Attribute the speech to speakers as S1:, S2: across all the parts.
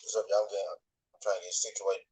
S1: What's up, y'all? I'm trying to get situated.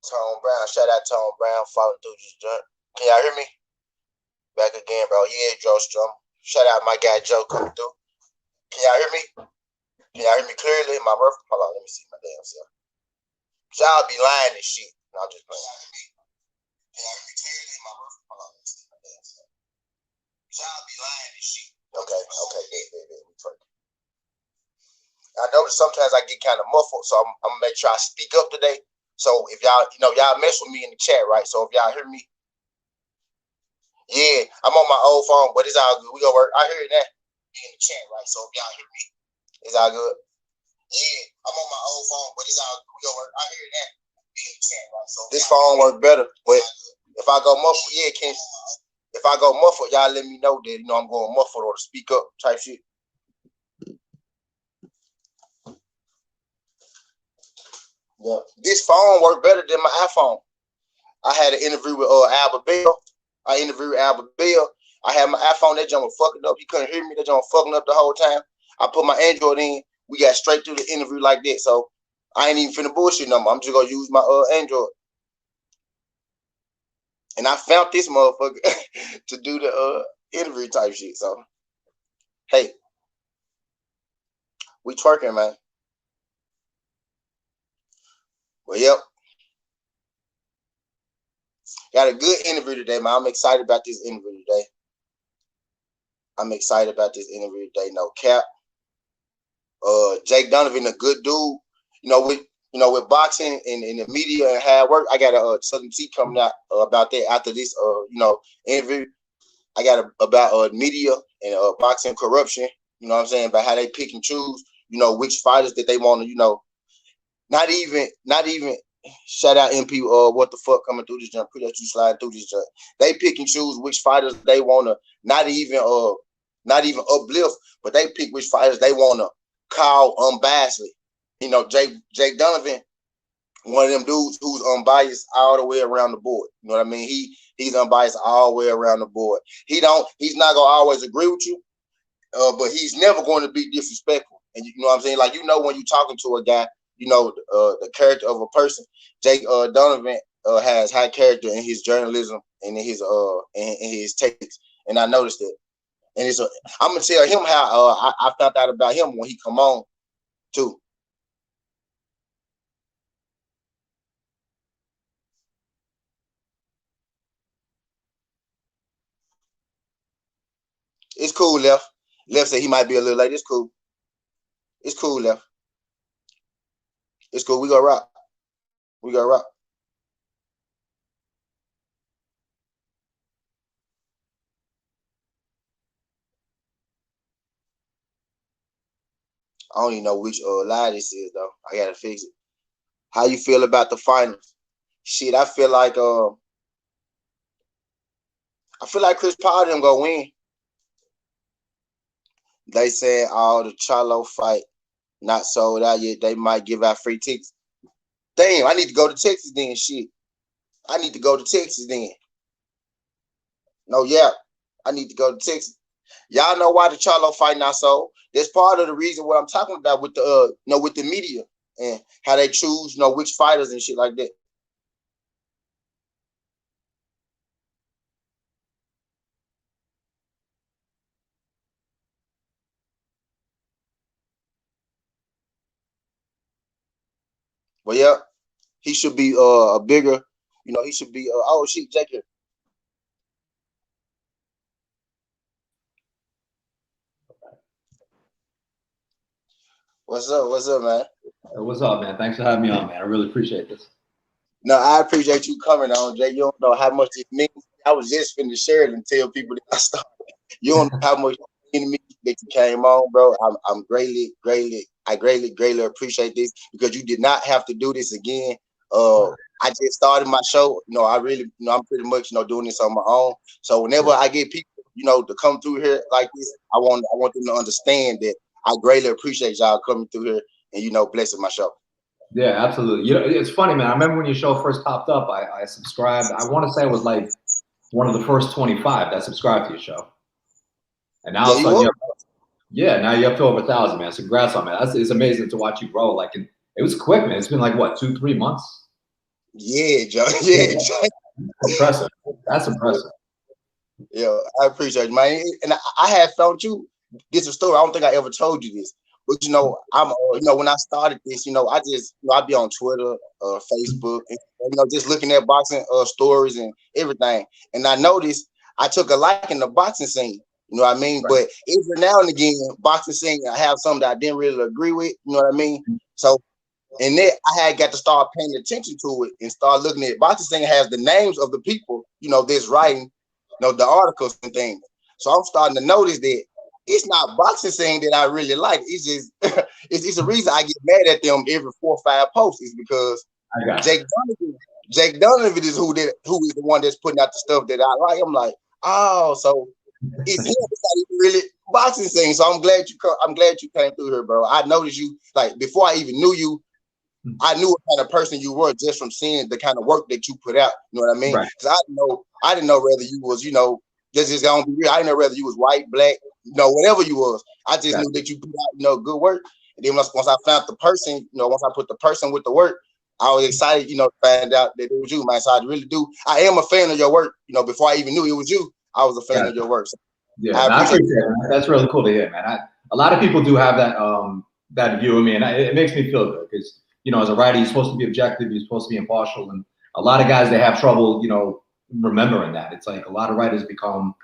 S1: Tone Brown, shout out Tone Brown, following through this joint. Can y'all hear me? Back again, bro. Yeah, Joe Strum. Shout out my guy Joe coming through. Can y'all hear me? Can y'all hear me clearly? My birth. Hold on, let me see my damn self. Y'all be lying and shit. No, I'm just playing. Can y'all hear me clearly? My birth. Hold on, let me see my damn self. Y'all be lying and shit. Okay, we twerking. I notice sometimes I get kind of muffled, so I'm gonna make sure I speak up today. So if y'all, y'all mess with me in the chat, right? So if y'all hear me, yeah, I'm on my old phone, but it's all good. We gonna work. I hear that in the chat, right? So if y'all hear me, it's all good. Yeah, I'm on my old phone, but it's all good. We gonna work. I hear that in the chat, right? So this phone works better, but if I go muffled, yeah, Ken. If I go muffled, y'all let me know that I'm going muffled or to speak up type shit. Yeah, this phone worked better than my iPhone. I had an interview with Albert Bell. I interviewed Albert Bell. I had my iPhone, that jump was fucking up. He couldn't hear me. That jump was fucking up the whole time. I put my Android in. We got straight through the interview like that. So I ain't even finna bullshit no more. I'm just gonna use my Android. And I found this motherfucker to do the interview type shit. So hey, we twerking, man. Well, yep. Got a good interview today, man. I'm excited about this interview today. No cap. Jake Donovan, a good dude. With boxing and the media and hard work, I got a SouthernTea coming out about that after this interview. I got about media and boxing corruption. You know what I'm saying, about how they pick and choose. Which fighters that they want to. Not even. Shout out MP. What the fuck coming through this jump? Appreciate you sliding through this jump. They pick and choose which fighters they want to. Not even uplift, but they pick which fighters they want to call unbiasedly. Jake Donovan, one of them dudes who's unbiased all the way around the board. You know what I mean? He's unbiased all the way around the board. He's not gonna always agree with you, but he's never going to be disrespectful. And you know what I'm saying? Like when you're talking to a guy, the character of a person. Jake Donovan has high character in his journalism and in his takes, and I noticed it. And I'm gonna tell him how I found out about him when he come on too. It's cool, Left. Left said he might be a little late. It's cool. It's cool, Left. It's cool. We gonna rock. We gonna rock. I don't even know which lie this is though. I gotta fix it. How you feel about the finals? Shit, I feel like Chris Paul them gonna win. They said all the Charlo fight not sold out yet. They might give out free tickets. Damn, I need to go to Texas then. Shit, I need to go to Texas then. No, yeah, I need to go to Texas. Y'all know why the Charlo fight not sold? That's part of the reason what I'm talking about with the with the media and how they choose which fighters and shit like that. But yeah, he should be a bigger, he should be oh shit, Jacob. What's up? What's up, man?
S2: What's up, man? Thanks for having me on, man. I really appreciate this.
S1: No, I appreciate you coming on, Jay. You don't know how much it means. I was just finna share it and tell people that I started. You don't know how much it means that you came on, bro. I'm greatly appreciate this because you did not have to do this again. I just started my show. I really, I'm pretty much, doing this on my own. So whenever I get people, to come through here like this, I want them to understand that I greatly appreciate y'all coming through here and blessing my show.
S2: Yeah, absolutely. It's funny, man. I remember when your show first popped up, I subscribed. I want to say it was like one of the first 25 that subscribed to your show. And now now you're up to over 1,000, man. So congrats on that. It's amazing to watch you grow. Like, it was quick, man. It's been like what, 2-3 months?
S1: Yeah, Joe. Yeah,
S2: impressive. That's impressive.
S1: Yeah, I appreciate you, man. And I had found you. This is a story. I don't think I ever told you this, but I'm when I started this, I just I be on Twitter, Facebook, and just looking at boxing stories and everything. And I noticed I took a like in the boxing scene. You know what I mean? Right. But every now and again, boxing scene, I have something that I didn't really agree with. You know what I mean? So, and then I had got to start paying attention to it and start looking at boxing scene has the names of the people that's writing the articles and things. So I'm starting to notice that it's not boxing scene that I really like. It's just it's a reason I get mad at them every 4 or 5 posts is because Jake Donovan is who is the one that's putting out the stuff that I like. I'm like, oh, so it's him. It's not even really boxing scene. So I'm glad you came through here, bro. I noticed you like before I even knew you. I knew what kind of person you were just from seeing the kind of work that you put out. You know what I mean? Because I didn't know whether you was, just gonna be real. I didn't know whether you was white, black, whatever you was. I just knew that you put out, good work. And then once I found the person, once I put the person with the work, I was excited, to find out that it was you, man. So I really do. I am a fan of your work. Before I even knew it was you, I was a fan of your work. So
S2: yeah, I appreciate it. That's really cool to hear, man. A lot of people do have that view of me, and it makes me feel good because. As a writer, you're supposed to be objective, you're supposed to be impartial. And a lot of guys, they have trouble, remembering that. It's like a lot of writers become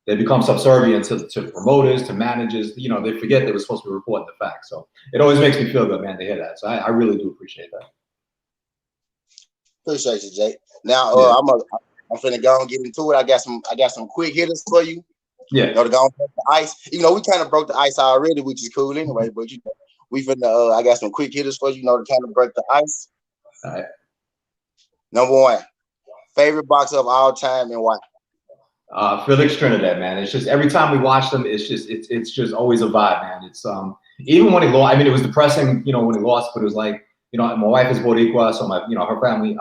S2: subservient to promoters, to managers. They forget they were supposed to be reporting the facts. So it always makes me feel good, man, to hear that. So I really do appreciate that.
S1: Appreciate you, Jake. Now, I'm finna go and get into it. I got some quick hitters for you.
S2: Yeah.
S1: To go and break the ice. We kind of broke the ice already, which is cool anyway, but we finna I got some quick hitters for you, to kind of break the ice.
S2: All right.
S1: Number 1, favorite boxer of all time and why?
S2: Felix Trinidad, man. It's just every time we watch them, it's just always a vibe, man. It's even when he lost. I mean, it was depressing, when he lost, but it was like, my wife is Boricua, so my her family.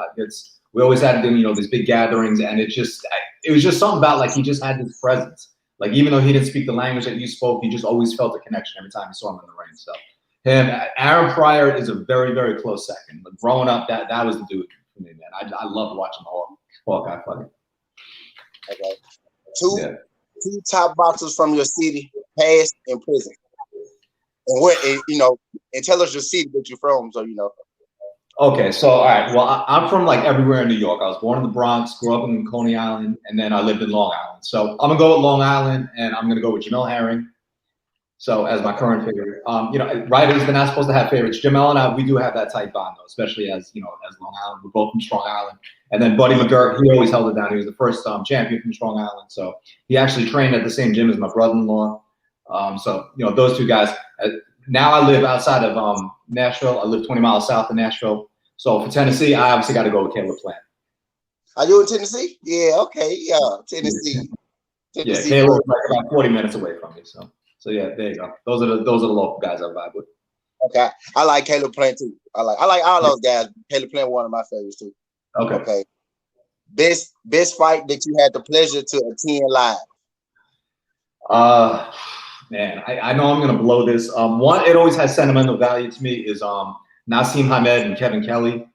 S2: We always had these big gatherings, and it was just something about like he just had this presence. Like even though he didn't speak the language that you spoke, you just always felt a connection every time you saw him in the ring. So. Aaron Pryor is a very, very close second. But growing up, that was the dude for me, man. I love watching the Hawkeye fight.
S1: Okay. Two top boxers from your city, past and present. And where, and tell us your city that you're from, so you know.
S2: Okay, so all right. Well, I'm from like everywhere in New York. I was born in the Bronx, grew up in Coney Island, and then I lived in Long Island. So I'm gonna go with Long Island, and I'm gonna go with Jamel Herring. So as my current favorite, writers, they're not supposed to have favorites. Jamel and I, we do have that tight bond though, especially as as Long Island. We're both from Strong Island, and then Buddy McGirt, he always held it down. He was the first champion from Strong Island, so he actually trained at the same gym as my brother-in-law. So those two guys. Now I live outside of Nashville. I live 20 miles south of Nashville. So for Tennessee, I obviously got to go with Caleb Plant.
S1: Are you in Tennessee? Yeah, okay, yeah, Tennessee.
S2: Yeah, Caleb's like about 40 minutes away from me. So yeah, there you go. Those are the local guys I vibe with.
S1: Okay, I like Caleb Plant too. I like all those guys. Caleb Plant, one of my favorites too. Okay. Best fight that you had the pleasure to attend live.
S2: Man, I know I'm gonna blow this. One, it always has sentimental value to me is Naseem Hamed and Kevin Kelly.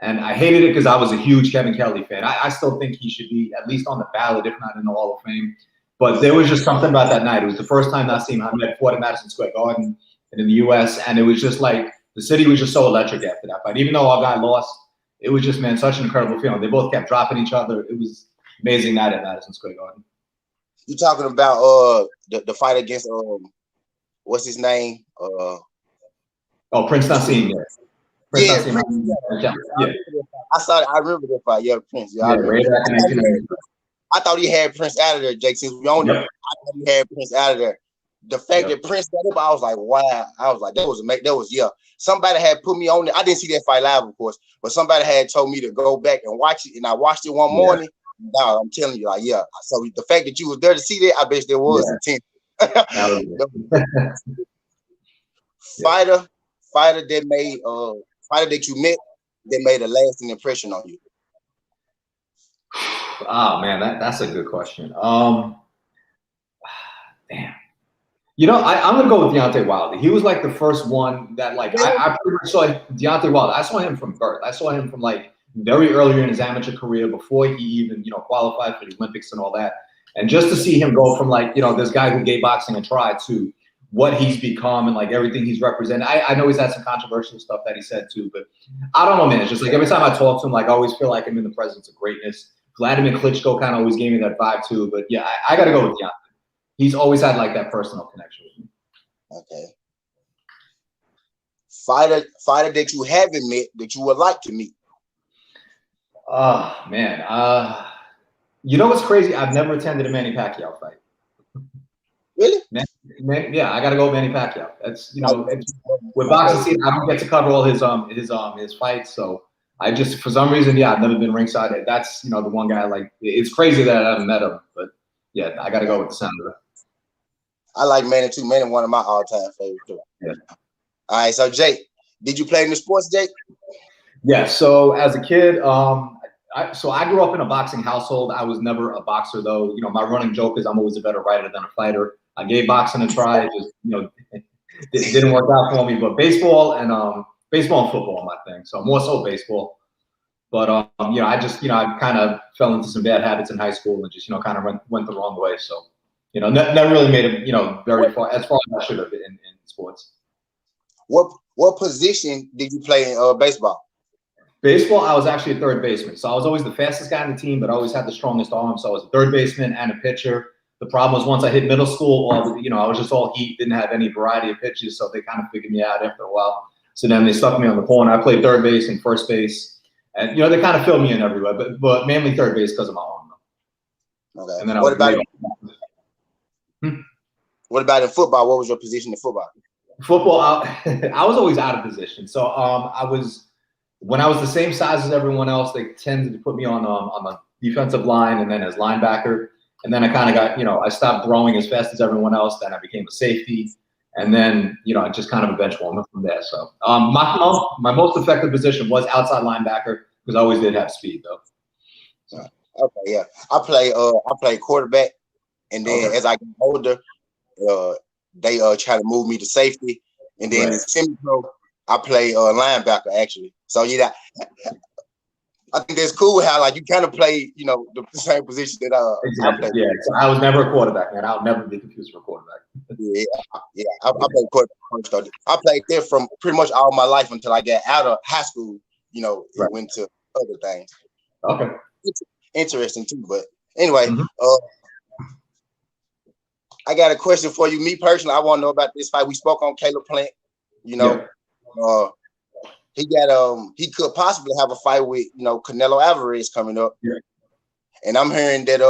S2: And I hated it because I was a huge Kevin Kelly fan. I still think he should be at least on the ballot, if not in the Hall of Fame. But there was just something about that night. It was the first time Naseem Hamed fought at Madison Square Garden and in the US. And it was just like the city was just so electric after that fight. Even though our guy lost, it was just, man, such an incredible feeling. They both kept dropping each other. It was an amazing night at Madison Square Garden.
S1: You talking about the fight against what's his name?
S2: Prince Naseem.
S1: Yeah. Prince, yeah. I remember that fight. Yeah, Prince. Yeah, I thought he had Prince out of there, Jake. Since we owned him, I thought he had Prince out of there. The fact that Prince got him, I was like, wow. I was like, that was yeah. Somebody had put me on it. I didn't see that fight live, of course, but somebody had told me to go back and watch it, and I watched it one morning. No, I'm telling you, like, yeah. So the fact that you was there to see that, I bet there was intense. Fighter that you met that made a lasting impression on you.
S2: Oh man, that's a good question. Damn. I'm gonna go with Deontay Wilder. He was like the first one that I pretty much saw Deontay Wilder. I saw him from birth. I saw him from very early in his amateur career before he even qualified for the Olympics and all that. And just to see him go from this guy who gave boxing a try to what he's become and everything he's represented. I know he's had some controversial stuff that he said too, but I don't know, man. It's just every time I talk to him, I always feel like I'm in the presence of greatness. Vladimir Klitschko kind of always gave me that vibe too, but yeah, I got to go with Deontay. He's always had that personal connection with me. Okay.
S1: Fighter that you haven't met that you would like to meet.
S2: Oh man. What's crazy? I've never attended a Manny Pacquiao fight.
S1: Really?
S2: Yeah, I gotta go with Manny Pacquiao. That's with Boxing Scene, I don't get to cover all his fights, so I just for some reason, I've never been ringside. That's the one guy it's crazy that I haven't met him, but yeah, I gotta go with the senator.
S1: I like Manny too. Manny, one of my all-time favorites too. Yeah. All right, so Jake, did you play in the sports, Jake?
S2: Yeah. So as a kid, I grew up in a boxing household. I was never a boxer though. My running joke is I'm always a better writer than a fighter. I gave boxing a try. It just it didn't work out for me. But baseball and football are my thing. So more so baseball. But I kind of fell into some bad habits in high school and just kind of went the wrong way. So never really made it very far as I should have in sports.
S1: What position did you play in baseball?
S2: Baseball, I was actually a third baseman. So I was always the fastest guy on the team, but I always had the strongest arm. So I was a third baseman and a pitcher. The problem was once I hit middle school, I was just all heat, didn't have any variety of pitches. So they kind of figured me out after a while. So then they stuck me on the corner. I played third base and first base. And, they kind of filled me in everywhere, but mainly third base because of my arm.
S1: Okay.
S2: And then
S1: what about in football? What was your position in football?
S2: Football, I was always out of position. So when I was the same size as everyone else, they tended to put me on the defensive line and then as linebacker. And then I kind of got, I stopped throwing as fast as everyone else. Then I became a safety. And then, I just kind of a bench warmer from there. So my most effective position was outside linebacker because I always did have speed though. So.
S1: Okay, yeah. I play quarterback, and then as I get older, they try to move me to safety, and then in semi-pro, I play linebacker actually. So I think that's cool how like you kind of play, you know, the same position that I
S2: Exactly.
S1: played.
S2: Yeah. So I was never a quarterback, man. I'll never be confused for a quarterback.
S1: Yeah, yeah. I played quarterback first. Though. I played there from pretty much all my life until I got out of high school. You know, it went to other things.
S2: Okay.
S1: It's interesting too, but anyway,
S2: Mm-hmm.
S1: I got a question for you. Me personally, I want to know about this fight. We spoke on Caleb Plant. You know, he could possibly have a fight with Canelo Alvarez coming up.
S2: Yeah.
S1: And I'm hearing that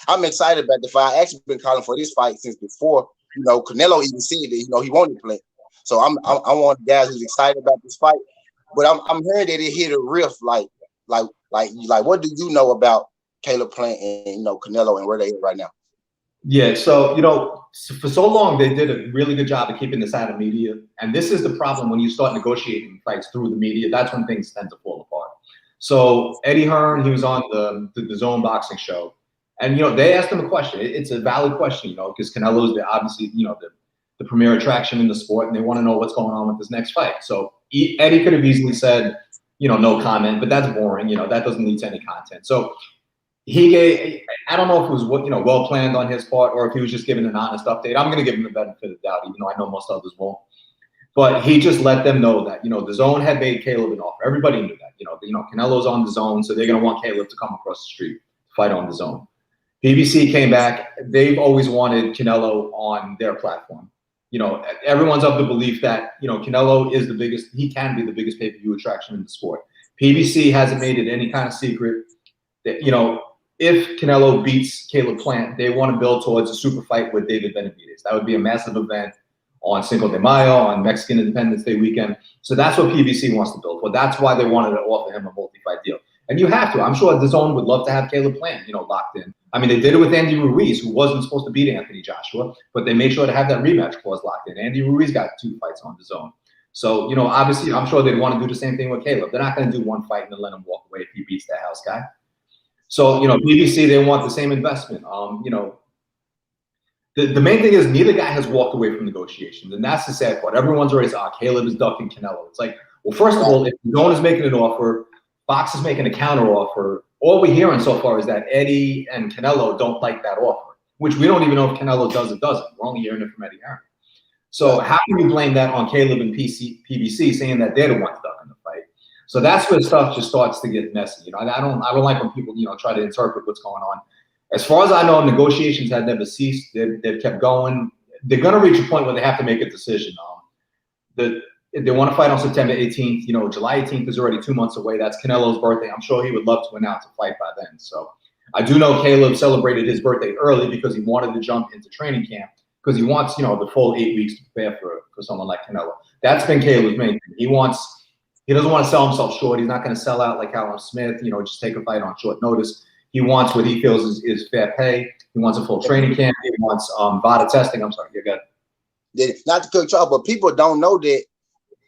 S1: I'm excited about the fight. I actually been calling for this fight since before Canelo even said that he wanted to play. So I'm one of the guys who's excited about this fight. But I'm hearing that it hit a riff. Like what do you know about Caleb Plant and Canelo and where they are right now?
S2: Yeah, so for so long they did a really good job of keeping this out of media, and this is the problem when you start negotiating fights through the media. That's when things tend to fall apart. So Eddie Hearn, he was on the Zone Boxing show, and they asked him a question. It's a valid question, because Canelo's obviously the premier attraction in the sport, and they want to know what's going on with this next fight. So Eddie could have easily said, no comment, but that's boring. That doesn't lead to any content. So he gave, I don't know if it was well planned on his part or if he was just giving an honest update. I'm going to give him the benefit of the doubt, even though I know most others won't. But he just let them know that the Zone had made Caleb an offer. Everybody knew that. Canelo's on the Zone, so they're going to want Caleb to come across the street to fight on the Zone. BBC came back. They've always wanted Canelo on their platform. Everyone's of the belief that Canelo is the biggest. He can be the biggest pay-per-view attraction in the sport. PBC hasn't made it any kind of secret that if Canelo beats Caleb Plant, they want to build towards a super fight with David Benavidez. That would be a massive event on Cinco de Mayo, on Mexican Independence Day weekend. So that's what PBC wants to build for. That's why they wanted to offer him a multi-fight deal. And you have to. I'm sure the Zone would love to have Caleb Plant, locked in. I mean, they did it with Andy Ruiz, who wasn't supposed to beat Anthony Joshua, but they made sure to have that rematch clause locked in. Andy Ruiz got 2 fights on the Zone. So, obviously, I'm sure they'd want to do the same thing with Caleb. They're not going to do one fight and then let him walk away if he beats that house guy. So, BBC, they want the same investment. The main thing is neither guy has walked away from negotiations, and that's the sad part. Everyone's already saying, Caleb is ducking Canelo. It's like, well, first of all, if Zone is making an offer, Fox is making a counter offer. All we're hearing so far is that Eddie and Canelo don't like that offer, which we don't even know if Canelo does or doesn't. We're only hearing it from Eddie Hearn. So how can you blame that on Caleb and PBC, saying that they're the ones ducking the fight? So that's where stuff just starts to get messy. I don't like when people try to interpret what's going on. As far as I know, negotiations had never ceased. They've kept going. They're going to reach a point where they have to make a decision. If they want to fight on September 18th, July 18th is already 2 months away. That's Canelo's birthday. I'm sure he would love to announce a fight by then. So I do know Caleb celebrated his birthday early because he wanted to jump into training camp because he wants the full 8 weeks to prepare for someone like Canelo. That's been Caleb's main thing. He doesn't want to sell himself short. He's not going to sell out like Callum Smith, just take a fight on short notice. He wants what he feels is fair pay. He wants a full training camp. He wants VADA testing. I'm sorry, you got it.
S1: Not to cut you off, but people don't know that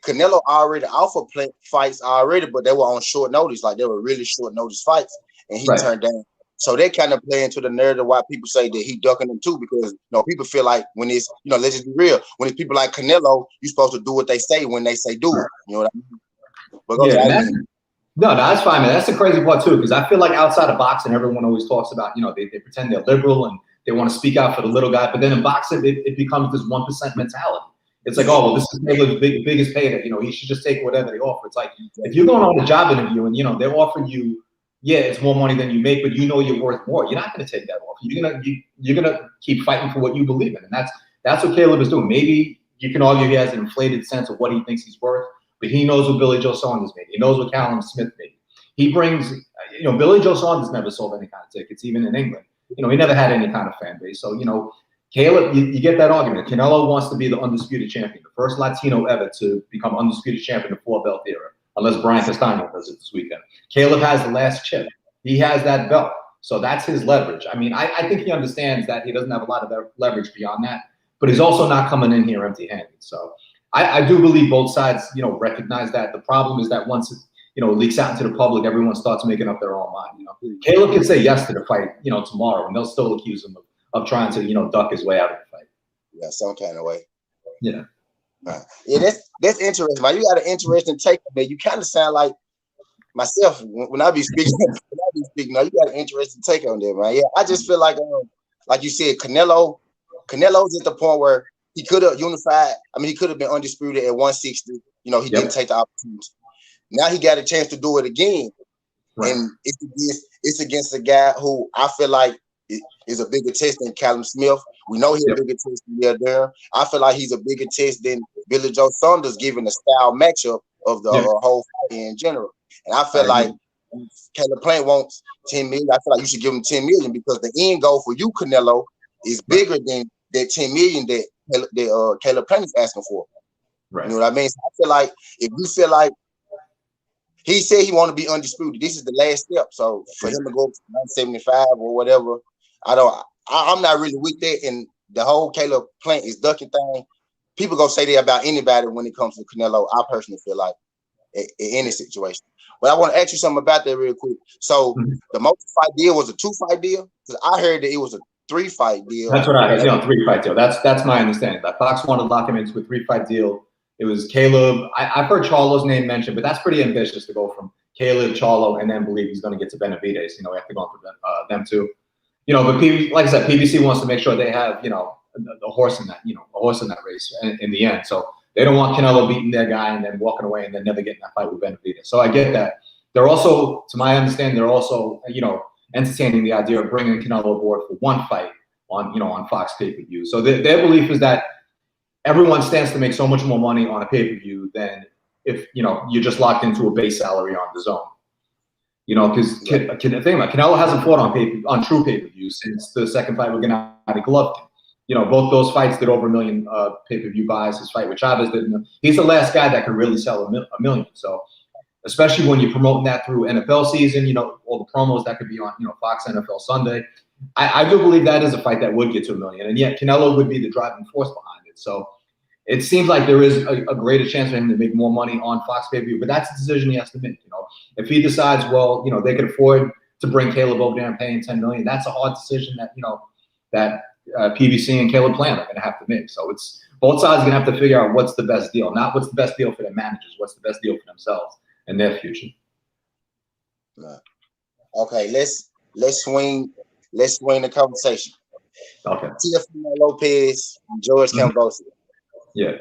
S1: Canelo already offered fights already, but they were on short notice. Like they were really short notice fights, and he turned down. So they kind of play into the narrative why people say that he ducking them too, because people feel like when it's let's just be real. When it's people like Canelo, you're supposed to do what they say when they say do it. You know what I mean? But
S2: no, that's fine, man. That's the crazy part too, because I feel like outside of boxing, everyone always talks about, they pretend they're liberal and they want to speak out for the little guy. But then in boxing, it becomes this 1% mentality. It's like, oh, well, this is Caleb's biggest payday. He should just take whatever they offer. It's like if you're going on a job interview and they're offering you, it's more money than you make, but you're worth more. You're not going to take that offer. You're gonna keep fighting for what you believe in, and that's what Caleb is doing. Maybe you can argue he has an inflated sense of what he thinks he's worth. But he knows what Billy Joe Saunders made. He knows what Callum Smith made. He brings, Billy Joe Saunders never sold any kind of tickets, even in England. He never had any kind of fan base. So, Caleb, you get that argument. Canelo wants to be the undisputed champion, the first Latino ever to become undisputed champion in the 4-belt era, unless Brian Castano does it this weekend. Caleb has the last chip. He has that belt. So that's his leverage. I mean, I think he understands that he doesn't have a lot of leverage beyond that, but he's also not coming in here empty-handed. So I do believe both sides, recognize that. The problem is that once it, leaks out into the public, everyone starts making up their own mind. Caleb can say yes to the fight, tomorrow, and they'll still accuse him of trying to, duck his way out of the fight.
S1: Yeah, some kind of way.
S2: Yeah.
S1: Yeah, that's interesting. Man, you got an interesting take, man. You kind of sound like myself, when I be speaking, now you got an interesting take on that, man. Yeah, I just feel like you said, Canelo's at the point where he could have unified. I mean, he could have been undisputed at 160. You know, he didn't take the opportunity. Now he got a chance to do it again, and it's against a guy who I feel like is a bigger test than Callum Smith. We know he's a bigger test than Darren. I feel like he's a bigger test than Billy Joe Saunders, given the style matchup of the whole fight in general. And I feel like Caleb Plant wants 10 million. I feel like you should give him 10 million because the end goal for you, Canelo, is bigger than that 10 million that Caleb Plant is asking for. Right. You know what I mean? So I feel like if you feel like he said he want to be undisputed, this is the last step. So for him to go to 175 or whatever, I'm not really with that. And the whole Caleb Plant is ducking thing. People gonna say that about anybody when it comes to Canelo. I personally feel like in any situation. But I want to ask you something about that real quick. So the most fight deal was a 2-fight deal? Because I heard that it was a 3-fight deal.
S2: That's what I heard. 3-fight deal. That's my understanding. That Fox wanted to lock him into a 3-fight deal. It was Caleb. I've heard Charlo's name mentioned, but that's pretty ambitious to go from Caleb, Charlo, and then believe he's going to get to Benavidez. You know, after going through them two. You know, but like I said, PBC wants to make sure they have, you know, a horse in that race in the end. So they don't want Canelo beating their guy and then walking away and then never getting that fight with Benavidez. So I get that. They're also, to my understanding, you know, entertaining the idea of bringing Canelo aboard for one fight on Fox pay-per-view. So their belief is that everyone stands to make so much more money on a pay-per-view than if, you know, you're just locked into a base salary on the zone. You know, because think about it, Canelo hasn't fought on true pay-per-view since the second fight with Gennady Golovkin. You know, both those fights did over 1 million pay-per-view buys. His fight with Chavez did. He's the last guy that could really sell a million. So, especially when you're promoting that through NFL season, you know, all the promos that could be on, you know, Fox NFL Sunday. I do believe that is a fight that would get to 1 million, and yet Canelo would be the driving force behind it. So, it seems like there is a greater chance for him to make more money on Fox pay-per-view, but that's a decision he has to make. You know, if he decides, well, you know, they could afford to bring Caleb over there and pay him 10 million, that's a hard decision that, you know, that PBC and Caleb Plant are going to have to make. So it's both sides are going to have to figure out what's the best deal, not what's the best deal for their managers, what's the best deal for themselves and their future.
S1: Okay, let's swing the conversation.
S2: Okay.
S1: Teofimo Lopez, George Kambosos.
S2: Yeah.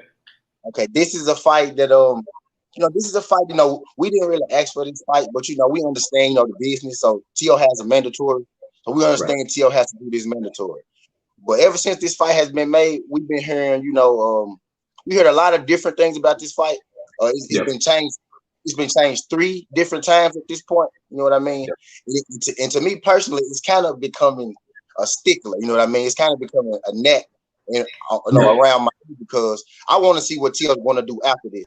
S1: Okay, this is a fight that you know, this is a fight, you know, we didn't really ask for this fight, but you know, we understand, you know, the business. So Teo has a mandatory. So we understand Teo has to do this mandatory. But ever since this fight has been made, we've been hearing, you know, we heard a lot of different things about this fight. It's been changed. It's been changed 3 different times at this point. You know what I mean? Yep. And to me personally, it's kind of becoming a stickler. You know what I mean? It's kind of becoming a net, you know, around my head because I want to see what Teo's going to do after this.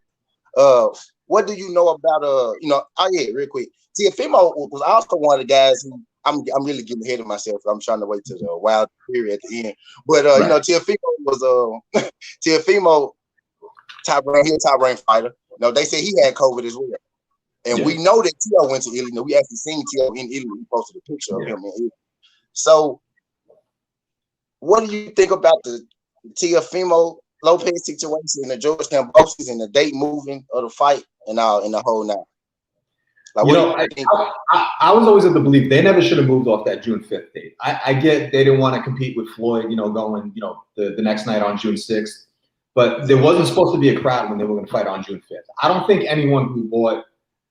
S1: What do you know about you know? Oh yeah, real quick. Teofimo was also one of the guys who I'm really getting ahead of myself. I'm trying to wait till the wild period at the end. But you know, Teofimo was Teofimo top rank fighter. You know, they say he had COVID as well. And we know that Teo went to Italy. You know, we actually seen Teo in Italy. We posted a picture of him in Italy. So what do you think about the Teofimo Lopez situation and the George Kambosos and the date moving of the fight and all in the whole now? Like,
S2: you know, I was always of the belief they never should have moved off that June 5th date. I get they didn't want to compete with Floyd, you know, going, you know, the next night on June 6th. But there wasn't supposed to be a crowd when they were going to fight on June 5th. I don't think anyone who bought,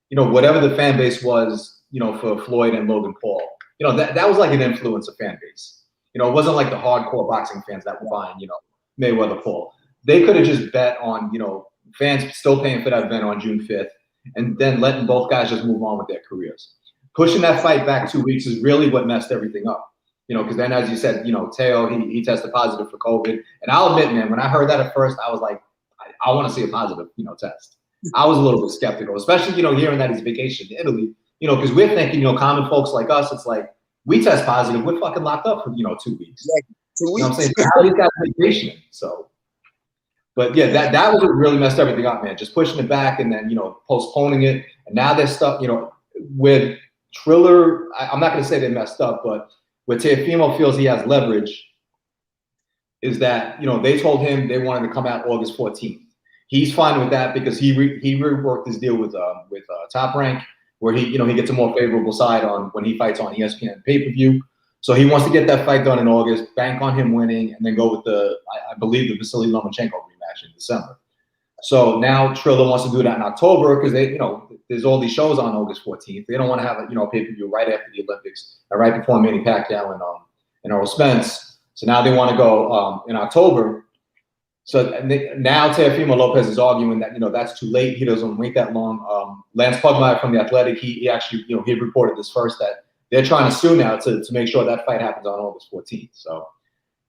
S2: you know, whatever the fan base was, you know, for Floyd and Logan Paul, you know, that was like an influencer fan base. You know, it wasn't like the hardcore boxing fans that were buying, you know, Mayweather Paul. They could have just bet on, you know, fans still paying for that event on June 5th and then letting both guys just move on with their careers. Pushing that fight back 2 weeks is really what messed everything up. You know, because then, as you said, you know, Teo, he tested positive for COVID. And I'll admit, man, when I heard that at first, I was like, I want to see a positive, you know, test. I was a little bit skeptical, especially, you know, hearing that he's vacationed to Italy, you know, because we're thinking, you know, common folks like us, it's like, we test positive, we're fucking locked up for, you know, 2 weeks.
S1: Yeah, 2 weeks.
S2: You know what I'm saying? How these guys vacationing? So, but yeah, that was what really messed everything up, man. Just pushing it back and then, you know, postponing it. And now they're stuck, you know, with Triller. I'm not going to say they messed up, but where Teofimo feels he has leverage is that, you know, they told him they wanted to come out August 14th. He's fine with that because he reworked his deal with Top Rank, where he, he gets a more favorable side on when he fights on ESPN pay-per-view. So he wants to get that fight done in August, bank on him winning, and then go with I believe, the Vasily Lomachenko rematch in December. So now Triller wants to do that in October because they, there's all these shows on August 14th. They don't want to have a, pay-per-view right after the Olympics and right before Manny Pacquiao and Errol Spence. So now they want to go in October. So now Teofimo Lopez is arguing that, that's too late. He doesn't wait that long. Lance Pugmire from The Athletic, he actually, he reported this first, that they're trying to sue now to make sure that fight happens on August 14th. So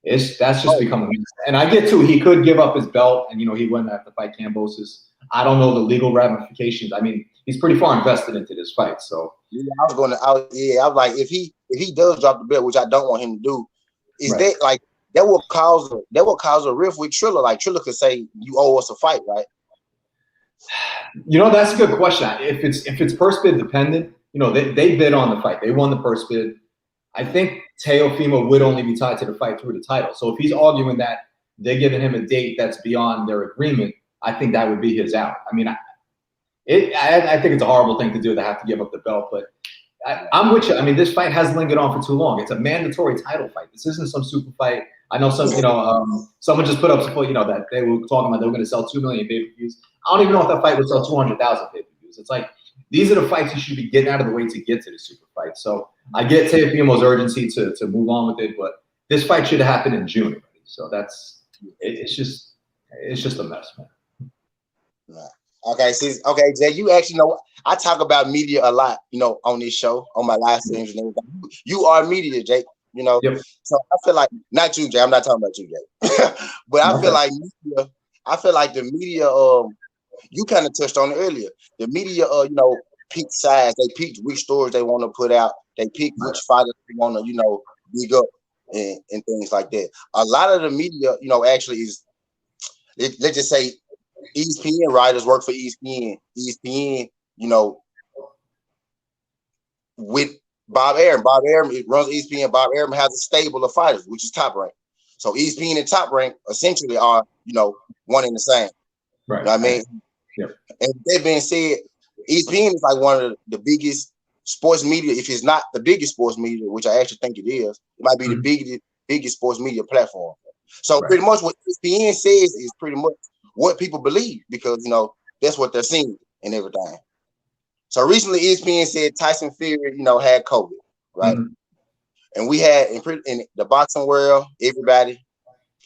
S2: that's just becoming, and I get to, he could give up his belt and, he wouldn't have to fight Kambosos. I don't know the legal ramifications. I mean, he's pretty far invested into this fight. So
S1: yeah, I was like, if he does drop the belt, which I don't want him to do, is right. That like, that will cause a rift with Triller. Like Triller could say, you owe us a fight, right?
S2: That's a good question. If it's purse bid dependent, they bid on the fight. They won the purse bid. I think Teofimo would only be tied to the fight through the title. So if he's arguing that they're giving him a date that's beyond their agreement, I think that would be his out. I mean, I think it's a horrible thing to do to have to give up the belt, but I'm with you. I mean, this fight has lingered on for too long. It's a mandatory title fight. This isn't some super fight. I know some, someone just put up some, that they were talking about they were going to sell 2 million pay-per-views. I don't even know if that fight would sell 200,000 pay-per-views. It's like, these are the fights you should be getting out of the way to get to the super fight. So I get Teofimo's urgency to move on with it, but this fight should have happened in June already. So it's just a mess, man.
S1: Right. Okay, Jay, you actually know I talk about media a lot, on this show, on my live streams and everything. You are media, Jake.
S2: Yep.
S1: So I feel like, not you, Jay. I'm not talking about you, Jay. But I feel like media. I feel like the media. You kind of touched on it earlier. The media, pick sides. They pick which stories they want to put out. They pick which fighters they want to, big up and things like that. A lot of the media, actually is. Let's just say, ESPN writers work for ESPN. ESPN, with Bob Arum. Bob Arum runs ESPN. Bob Arum has a stable of fighters, which is Top Rank. So ESPN and Top Rank essentially are, one and the same.
S2: Right.
S1: You know what I mean?
S2: Yep.
S1: And that being said, ESPN is like one of the biggest sports media. If it's not the biggest sports media, which I actually think it is, it might be the biggest sports media platform. So pretty much what ESPN says is pretty much what people believe because, that's what they're seeing and everything. So recently ESPN said Tyson Fury, had COVID, right? Mm-hmm. And we had in the boxing world, everybody,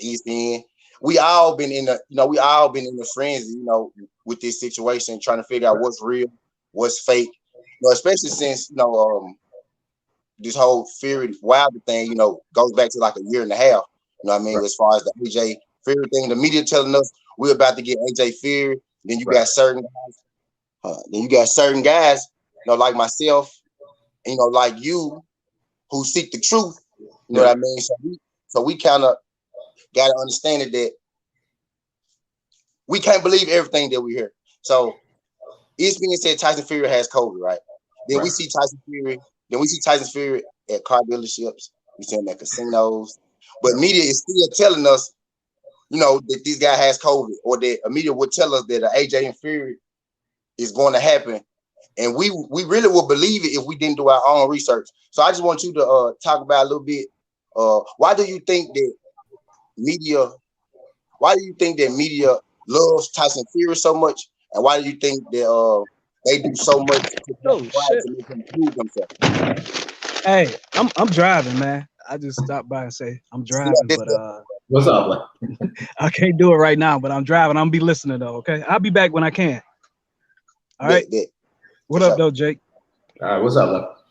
S1: ESPN, we all been in the frenzy, with this situation, trying to figure out what's real, what's fake, especially since, this whole Fury Wilder thing, goes back to like a year and a half. You know what I mean? Right. As far as the AJ Fury thing, the media telling us we're about to get AJ Fury. Then you got certain guys. Like myself, like you, who seek the truth. You know what I mean? So we kind of got to understand it that we can't believe everything that we hear. So ESPN said Tyson Fury has COVID, right? Then we see Tyson Fury. Then we see Tyson Fury at car dealerships. We see him at casinos. But media is still telling us, that this guy has COVID, or that media would tell us that AJ and Fury is going to happen. And we really would believe it if we didn't do our own research. So I just want you to talk about a little bit. Why do you think that media loves Tyson Fury so much? And why do you think that they do so much to make him prove himself?
S3: Hey, I'm driving, man. I just stopped by and say I'm driving, but
S2: what's up?
S3: I can't do it right now, but I'm driving. I'm gonna be listening though. Okay, I'll be back when I can. All right. What up, though, Jake?
S2: All right, what's up,
S1: Left?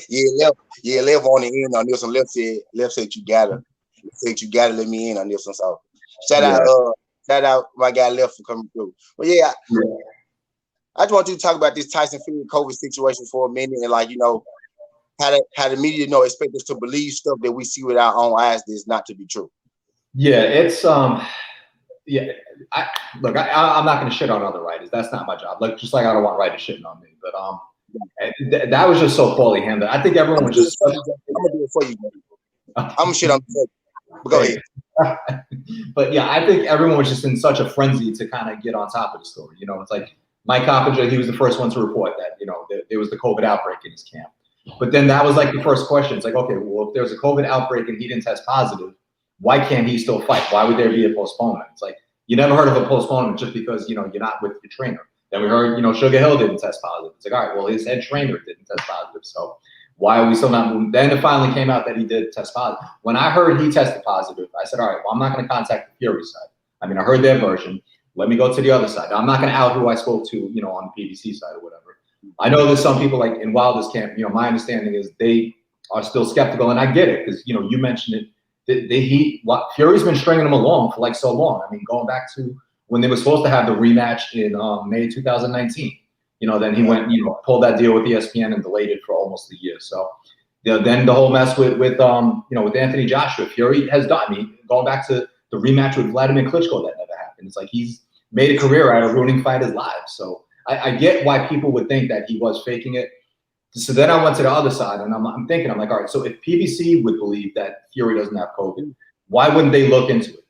S1: Yeah, Left on the end on this one. Left said you gotta let me in on this one. So shout out my guy Left for coming through. But I just want you to talk about this Tyson Fury COVID situation for a minute, and how the media expect us to believe stuff that we see with our own eyes that's not to be true.
S2: Yeah, it's I'm not going to shit on other writers. That's not my job. Just like I don't want writers shitting on me. But that was just so poorly handled. I think everyone was just.
S1: I'm gonna do it for you. I'm gonna shit on you. Go ahead.
S2: But yeah, I think everyone was just in such a frenzy to kind of get on top of the story. It's like Mike Coppinger, he was the first one to report that, you know, there was the COVID outbreak in his camp. But then that was like the first question. It's like, okay, well, if there's a COVID outbreak and he didn't test positive, why can't he still fight? Why would there be a postponement? It's like, you never heard of a postponement just because, you know, you're not with your trainer. Then we heard, you know, Sugar Hill didn't test positive. It's like, all right, well, his head trainer didn't test positive. So why are we still not moving? Then it finally came out that he did test positive. When I heard he tested positive, I said, all right, well, I'm not going to contact the Fury side. I mean, I heard their version. Let me go to the other side. I'm not going to out who I spoke to, you know, on the PBC side or whatever. I know there's some people like in Wilder's camp, you know, my understanding is they are still skeptical, and I get it because, you know, you mentioned it. Fury's been stringing them along for like so long. I mean, going back to when they were supposed to have the rematch in May 2019. You know, then he went, you know, pulled that deal with ESPN and delayed it for almost a year. So, you know, then the whole mess with you know, with Anthony Joshua, Fury has done. I mean, going back to the rematch with Vladimir Klitschko, that never happened. It's like he's made a career out of ruining fighters' lives. So I get why people would think that he was faking it. So then I went to the other side, and I'm thinking, I'm like, all right, so if PBC would believe that Fury doesn't have COVID, why wouldn't they look into it?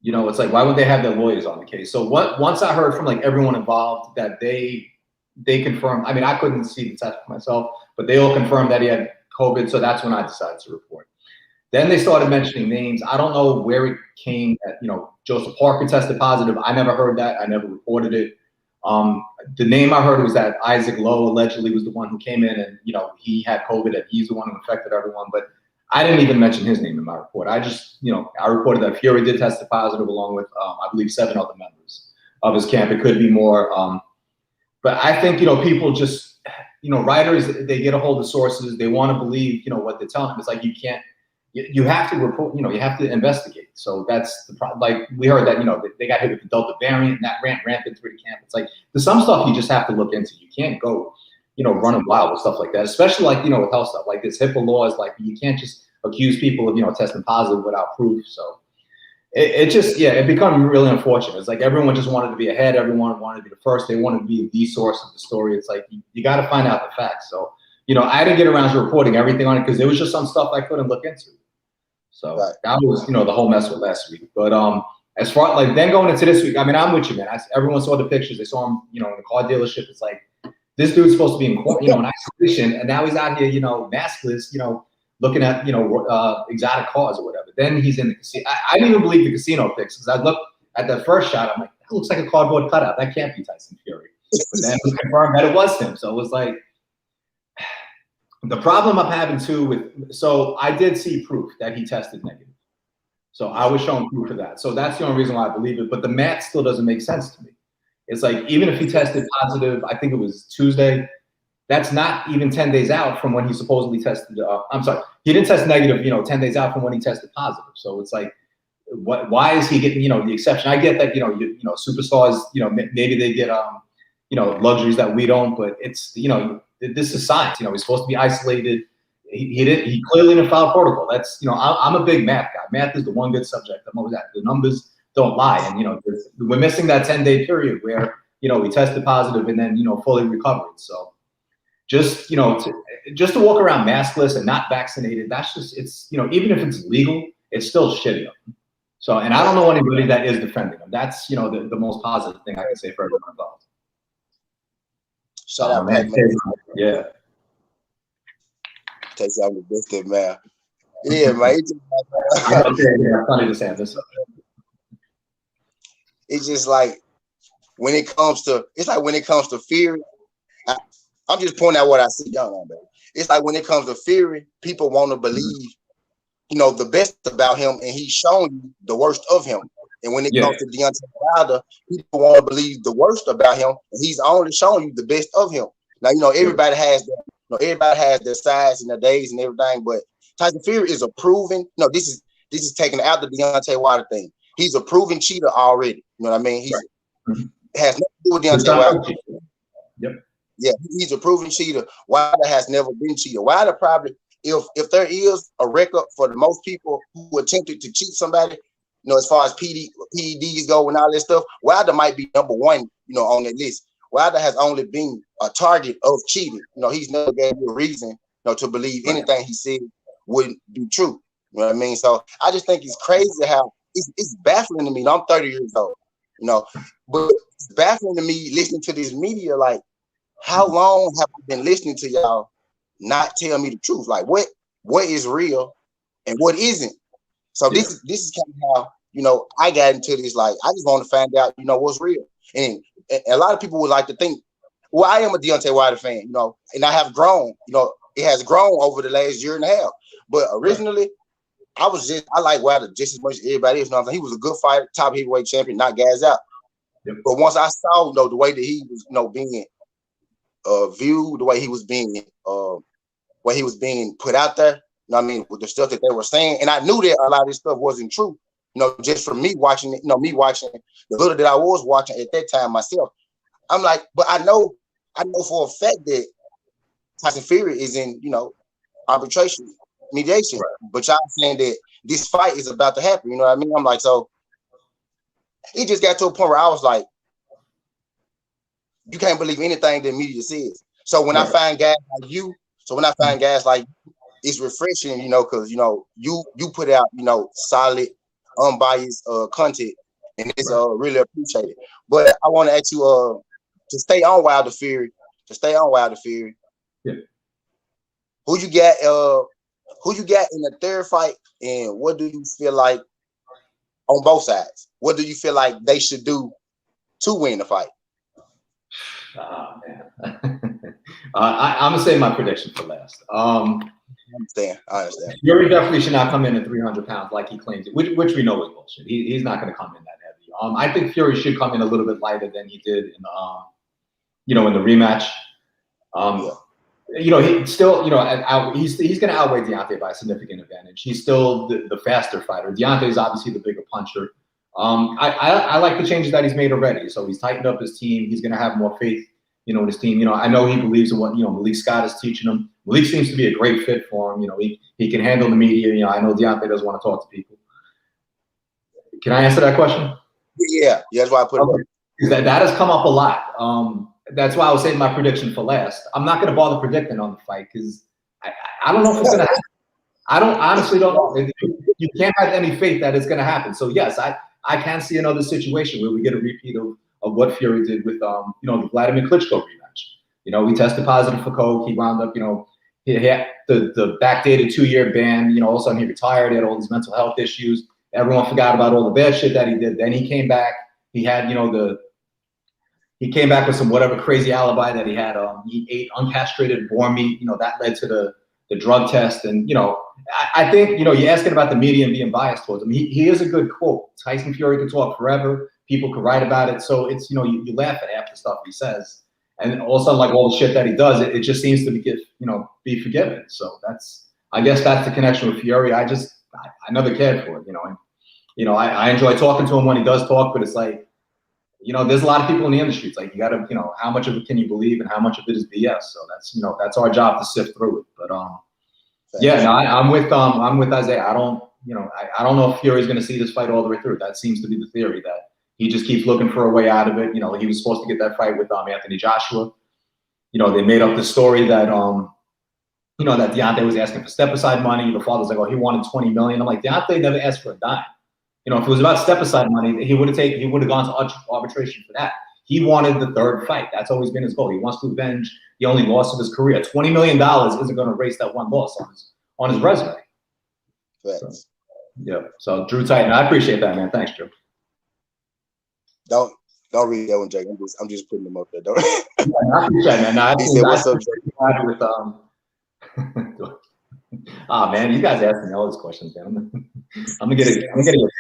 S2: You know, it's like, why would they have their lawyers on the case? So once I heard from like everyone involved that they confirmed, I mean, I couldn't see the test for myself, but they all confirmed that he had COVID. So that's when I decided to report. Then they started mentioning names. I don't know where it came that, you know, Joseph Parker tested positive. I never heard that. I never reported it. The name I heard was that Isaac Lowe allegedly was the one who came in and, you know, he had COVID and he's the one who infected everyone. But I didn't even mention his name in my report. I just, you know, I reported that Fury did test positive along with, I believe, 7 other members of his camp. It could be more. But I think, you know, people just, you know, writers, they get a hold of sources. They want to believe, you know, what they're telling them. It's like you can't. You have to report, you know, you have to investigate. So that's the problem. Like we heard that, you know, they got hit with the Delta variant and that ran rampant through the camp. It's like there's some stuff you just have to look into. You can't go, you know, running wild with stuff like that, especially like, you know, with health stuff like this HIPAA law is like, you can't just accuse people of, you know, testing positive without proof. So it just, yeah, it become really unfortunate. It's like everyone just wanted to be ahead. Everyone wanted to be the first. They wanted to be the source of the story. It's like, you got to find out the facts. So, you know, I didn't get around to reporting everything on it because there was just some stuff I couldn't look into. So that was, you know, the whole mess with last week. But as far like then going into this week, I mean, I'm with you, man. Everyone saw the pictures. They saw him, you know, in the car dealership. It's like this dude's supposed to be in, you know, in isolation, and now he's out here, you know, maskless, you know, looking at, you know, exotic cars or whatever. Then he's in the casino. I didn't even believe the casino pics because I looked at the first shot. I'm like, that looks like a cardboard cutout. That can't be Tyson Fury. But then we confirmed that it was him. So it was like. The problem I'm having too with, so I did see proof that he tested negative. So I was shown proof of that. So that's the only reason why I believe it. But the math still doesn't make sense to me. It's like, even if he tested positive, I think it was Tuesday, that's not even 10 days out from when he supposedly tested. I'm sorry, he didn't test negative, you know, 10 days out from when he tested positive. So it's like, why is he getting, you know, the exception? I get that, you know, superstars, you know, maybe they get, you know, luxuries that we don't, but it's, you know, this is science. You know, he's supposed to be isolated. He clearly didn't follow protocol. That's, you know, I'm a big math guy. Math is the one good subject. I'm always at. The numbers don't lie. And, you know, we're missing that 10-day period where, you know, we tested positive and then, you know, fully recovered. So just, you know, just to walk around maskless and not vaccinated, that's just, it's, you know, even if it's legal, it's still shitty. So, and I don't know anybody that is defending him. That's, you know, the most positive thing I can say for everyone involved.
S1: Shout out, man.
S2: Yeah.
S1: Takes out the biscuit, man. Yeah, man.
S2: Funny to say this.
S1: It's just like when it comes to, Fury. I'm just pointing out what I see going on, baby. It's like when it comes to Fury, people want to believe, you know, the best about him, and he's shown you the worst of him. And when it comes to Deontay Wilder, people want to believe the worst about him, and he's only showing you the best of him. Now, you know, everybody has their sides and their days and everything, but Tyson Fury is a proven. No, this is taken out the Deontay Wilder thing. He's a proven cheater already. You know what I mean? He's has nothing to do with Deontay Wilder.
S2: Yep.
S1: Yeah, he's a proven cheater. Wilder has never been cheated. Wilder probably, if there is a record for the most people who attempted to cheat somebody, you know, as far as PEDs go and all that stuff, Wilder might be number one, you know, on that list. Wilder has only been a target of cheating. You know, he's never gave you a reason, you know, to believe anything he said wouldn't be true. You know what I mean? So I just think it's crazy how it's baffling to me. I'm 30 years old. you know. But it's baffling to me listening to this media. Like, how long have I been listening to y'all not tell me the truth? Like, what is real and what isn't? So this is kind of how, you know, I got into this. Like, I just want to find out, you know, what's real. And a lot of people would like to think, well, I am a Deontay Wilder fan, you know, and I have grown, you know, it has grown over the last year and a half. But originally, I like Wilder just as much as everybody else. You know what I'm saying? He was a good fighter, top heavyweight champion, knocked guys out. Yep. But once I saw, you know, the way that he was, you know, being viewed, the way he was being put out there, you know what I mean, with the stuff that they were saying, and I knew that a lot of this stuff wasn't true. You know, just from me watching it, you know, me watching the little that I was watching at that time myself. I'm like, but I know for a fact that Tyson Fury is in, you know, arbitration, mediation. Right. But y'all saying that this fight is about to happen. You know what I mean? I'm like, so it just got to a point where I was like, you can't believe anything that media says. So when I find guys like you, it's refreshing, you know, because, you know, you put out, you know, solid, unbiased content, and it's really appreciated. But I want to ask you to stay on Wilder Fury. Yeah. Who you got in the third fight, and what do you feel like on both sides? What do you feel like they should do to win the fight?
S2: Oh, man. I'm gonna say my prediction for last. I understand. Fury definitely should not come in at 300 pounds like he claims it, which we know is bullshit. He's not going to come in that heavy. I think Fury should come in a little bit lighter than he did in in the rematch. You know, he still, you know, he's going to outweigh Deontay by a significant advantage. He's still the faster fighter. Deontay is obviously the bigger puncher. I like the changes that he's made already. So he's tightened up his team. He's going to have more faith, you know, in his team. You know, I know he believes in what, you know, Malik Scott is teaching him. Malik seems to be a great fit for him. You know, he can handle the media. You know, I know Deontay doesn't want to talk to people. Can I answer that question?
S1: Yeah, that's why I put it up.
S2: That has come up a lot. That's why I was saying my prediction for last. I'm not going to bother predicting on the fight because I don't know if it's going to happen. I honestly don't know. You can't have any faith that it's going to happen. So yes, I can see another situation where we get a repeat of what Fury did with you know, the Vladimir Klitschko rematch. You know, he tested positive for coke. He wound up, you know, he had the backdated 2-year ban. You know, all of a sudden he retired. He had all these mental health issues. Everyone forgot about all the bad shit that he did. Then he came back. He had, you know, he came back with some whatever crazy alibi that he had. He ate uncastrated boar meat. You know, that led to the drug test. And, you know, I think, you know, you're asking about the media and being biased towards him. He is a good quote. Tyson Fury could talk forever. People could write about it. So it's, you know, you laugh at half the stuff he says. And all of a sudden, like all the shit that he does, it just seems to be forgiven. So I guess that's the connection with Fury. I never cared for it, you know. And, you know, I enjoy talking to him when he does talk, but it's like, you know, there's a lot of people in the industry. It's like, you got to, you know, how much of it can you believe and how much of it is BS? So that's, you know, that's our job to sift through it. But yeah, no, I'm with Isaiah. I don't know if Fury's going to see this fight all the way through. That seems to be the theory, that he just keeps looking for a way out of it. You know, he was supposed to get that fight with Anthony Joshua. You know, they made up the story that you know, that Deontay was asking for step-aside money. The father's like, oh, he wanted $20 million. I'm like, Deontay never asked for a dime. You know, if it was about step-aside money, he would have gone to arbitration for that. He wanted the third fight. That's always been his goal. He wants to avenge the only loss of his career. $20 million isn't going to erase that one loss on his resume. So, yeah. So Drew Titan, I appreciate that, man. Thanks, Drew.
S1: Don't read that one, Jake. I'm just putting them up there. Don't.
S2: Yeah, I appreciate it, man.
S1: He said, "What's up, Jake?"
S2: With oh man, you guys asking me all these questions, man. I'm gonna get a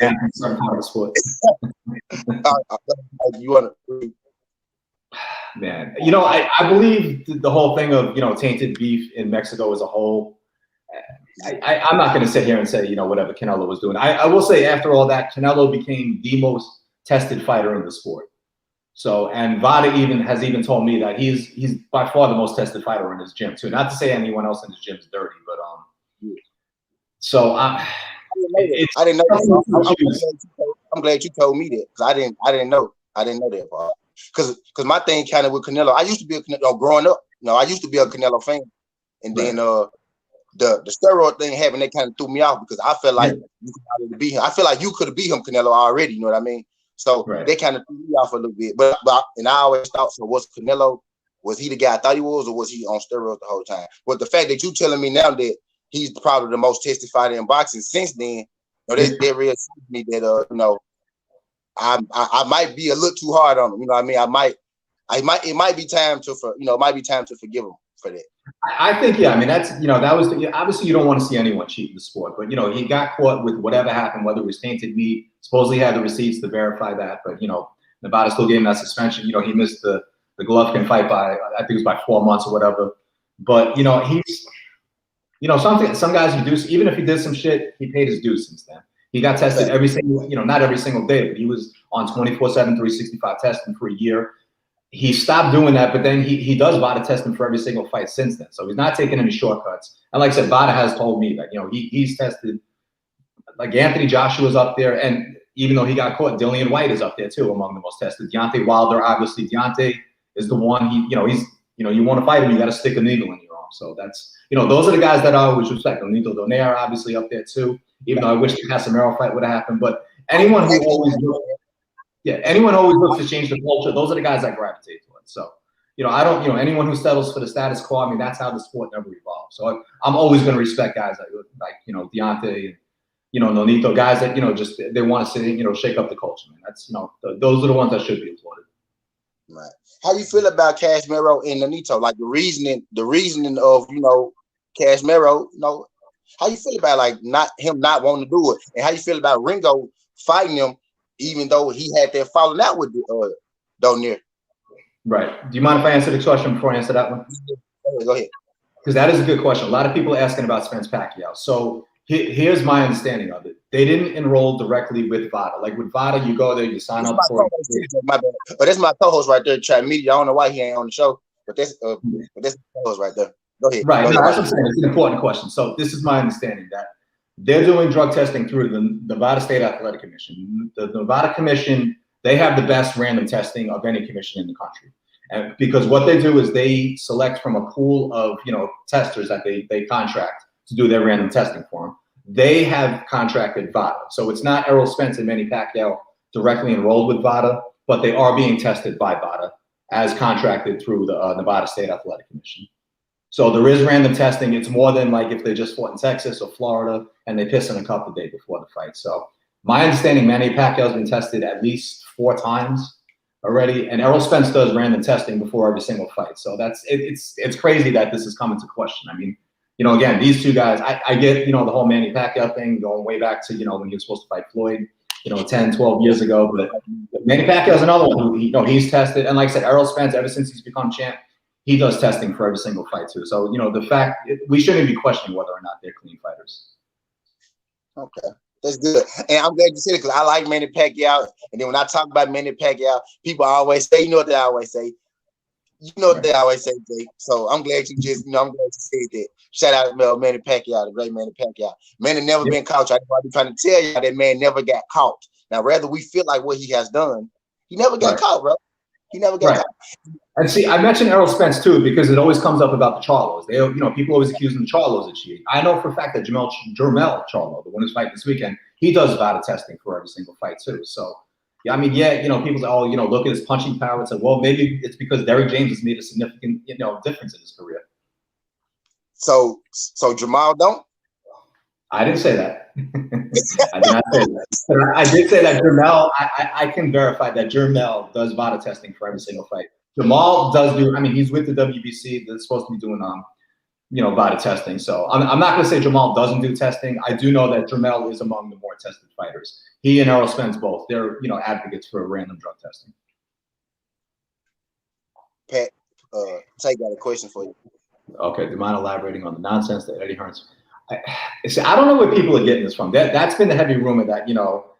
S2: ban from some part of the sport.
S1: You want to?
S2: Man, you know, I believe the whole thing of, you know, tainted beef in Mexico as a whole. I'm not going to sit here and say, you know, whatever Canelo was doing. I will say, after all that, Canelo became the most tested fighter in the sport. So, and Vada has told me that he's by far the most tested fighter in his gym too. Not to say anyone else in his gym is dirty, but so I didn't know.
S1: I'm glad you told me that, because I didn't know that part. Because my thing kind of with Canelo, I used to be growing up. You know, I used to be a Canelo fan, and then the steroid thing happened. That kind of threw me off, because I felt like you could already beat him. I feel like you could have beat him, Canelo, already. You know what I mean? So they kind of threw me off a little bit. But and I always thought, so was Canelo, was he the guy I thought he was, or was he on steroids the whole time? But the fact that you telling me now that he's probably the most tested fighter in boxing since then, that reassures me that I might be a little too hard on him. You know what I mean? It might be time to forgive him for that.
S2: I think, yeah, I mean, that's, that was, obviously you don't want to see anyone cheat in the sport, but, he got caught with whatever happened, whether it was tainted meat, supposedly had the receipts to verify that, but, Nevada still gave him that suspension. He missed the Golovkin fight by, I think it was by 4 months or whatever. But, he's, some guys who do, even if he did some shit, he paid his dues since then. He got tested every single, not every single day, but he was on 24/7, 365 testing for a year. He stopped doing that, but then he does VADA testing for every single fight since then. So he's not taking any shortcuts. And like I said, VADA has told me that, he's tested, like Anthony Joshua's up there. And even though he got caught, Dillian White is up there too, among the most tested. Deontay Wilder, obviously, Deontay is the one, you want to fight him, you got to stick a needle in your arm. So that's, those are the guys that I always respect. Nito Donaire, obviously, up there too, even though I wish the Casemiro fight would have happened. But anyone who always looks to change the culture, those are the guys I gravitate towards. So, I don't, anyone who settles for the status quo, I mean, that's how the sport never evolves. So I'm always going to respect guys like Deontay and, Nonito, guys that, just, they want to sit, shake up the culture, man. That's, those are the ones that should be applauded.
S1: Right. How you feel about Casemiro and Nonito? Like the reasoning of, Casemiro, how you feel about like not wanting to do it? And how you feel about Ringo fighting him, even though he had that falling out with Donaire?
S2: Right. Do you mind if I answer the question before I answer that one?
S1: Go ahead.
S2: Because that is a good question. A lot of people are asking about Spence Pacquiao. So here's my understanding of it. They didn't enroll directly with VADA. Like with VADA, you go there, you sign up for it.
S1: My bad. But that's my co-host right there, Chad Media. I don't know why he ain't on the show, but that's my co-host right there. Go ahead.
S2: Right. That's what I'm saying. It's an important question. So this is my understanding that they're doing drug testing through the Nevada State Athletic Commission. The Nevada Commission, they have the best random testing of any commission in the country. And because what they do is they select from a pool of, testers that they contract to do their random testing for them. They have contracted VADA. So it's not Errol Spence and Manny Pacquiao directly enrolled with VADA, but they are being tested by VADA as contracted through the Nevada State Athletic Commission. So there is random testing. It's more than like if they just fought in Texas or Florida and they piss in a cup the day before the fight. So my understanding, Manny Pacquiao has been tested at least 4 times already, and Errol Spence does random testing before every single fight. So it's crazy that this is coming to question. I mean, again, these two guys, I get, the whole Manny Pacquiao thing going way back to, when he was supposed to fight Floyd, 10, 12 years ago. But Manny Pacquiao is another one who, he's tested. And like I said, Errol Spence, ever since he's become champ, he does testing for every single fight too. So, the fact, we shouldn't be questioning whether or not they're clean fighters.
S1: Okay. That's good. And I'm glad you said it because I like Manny Pacquiao. And then when I talk about Manny Pacquiao, people always say, what they always say. What they always say, Jake. So I'm glad you just, I'm glad you said that. Shout out to Manny Pacquiao, the great Manny Pacquiao. Manny never been caught. I've been trying to tell you that man never got caught. Now, rather we feel like what he has done, he never got caught, bro. He never got caught.
S2: And see, I mentioned Errol Spence too because it always comes up about the Charlos. They, people always accuse the Charlos of cheating. I know for a fact that Jermell Charlo, the one who's fighting this weekend, he does VADA testing for every single fight too. So, yeah, I mean, people say, oh, look at his punching power. It's like, well, maybe it's because Derrick James has made a significant, difference in his career.
S1: So Jermell don't?
S2: I didn't say that. I did not say that. But I did say that Jermell, I can verify that Jermell does VADA testing for every single fight. Jamal does do, he's with the WBC. They're supposed to be doing, VADA testing. So I'm not going to say Jamal doesn't do testing. I do know that Jermell is among the more tested fighters. He and Errol Spence both. They're, advocates for random drug testing.
S1: Pat, Tay got a question for you.
S2: Okay, do you mind elaborating on the nonsense that Eddie Hearns? I don't know where people are getting this from. That's been the heavy rumor that,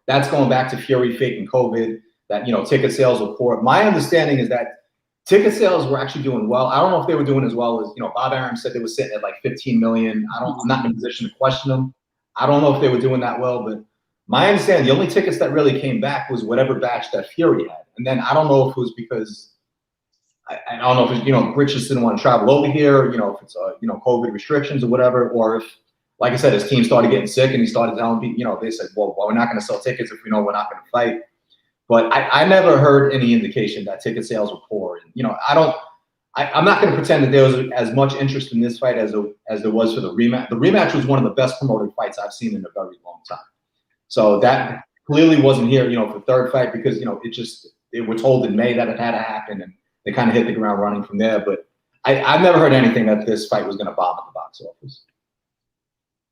S2: that's going back to Fury faking COVID, that, ticket sales were poor. My understanding is that ticket sales were actually doing well. I don't know if they were doing as well as, Bob Arum said they were sitting at like 15 million. I'm not in a position to question them. I don't know if they were doing that well, but my understanding, the only tickets that really came back was whatever batch that Fury had. And then I don't know if it was because, I don't know if it's, Rich just didn't want to travel over here, if it's, COVID restrictions or whatever, or if, like I said, his team started getting sick and he started telling people, they said, well, we're not going to sell tickets if we know we're not going to fight. But I never heard any indication that ticket sales were poor. And, you know, I'm not going to pretend that there was as much interest in this fight as there was for the rematch. The rematch was one of the best promoted fights I've seen in a very long time. So that clearly wasn't here, you know, for third fight because, you know, it was told in May that it had to happen, and they kind of hit the ground running from there. But I've never heard anything that this fight was going to bomb at the box office.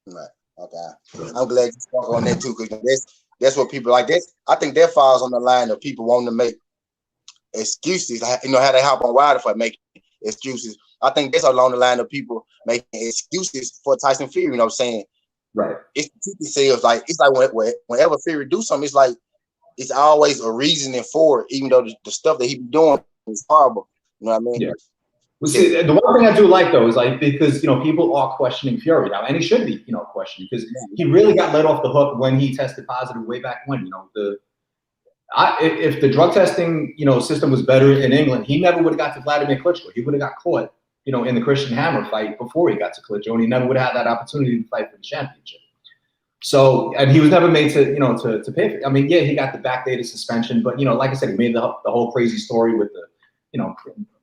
S1: Right. Okay. I'm glad you spoke on that too, because that's what people like. I think that falls on the line of people wanting to make excuses. You know how they hop on Wilder for making excuses. I think that's along the line of people making excuses for Tyson Fury. You know what I'm saying?
S2: Right.
S1: It's ticket sales. Like it's like whenever Fury do something, it's like it's always a reasoning for it, even though the stuff that he be doing is horrible. You know what I mean?
S2: Yeah. Well, see, the one thing I do like though is like because you know people are questioning Fury now, and he should be, you know, questioning because he really got let off the hook when he tested positive way back when. You know, if the drug testing, you know, system was better in England, he never would have got to Vladimir Klitschko. He would have got caught, you know, in the Christian Hammer fight before he got to Klitschko, and he never would have had that opportunity to fight for the championship. So, and he was never made to, you know, to pay for it. I mean, yeah, he got the backdated suspension, but, you know, like I said, he made the whole crazy story with the, you know,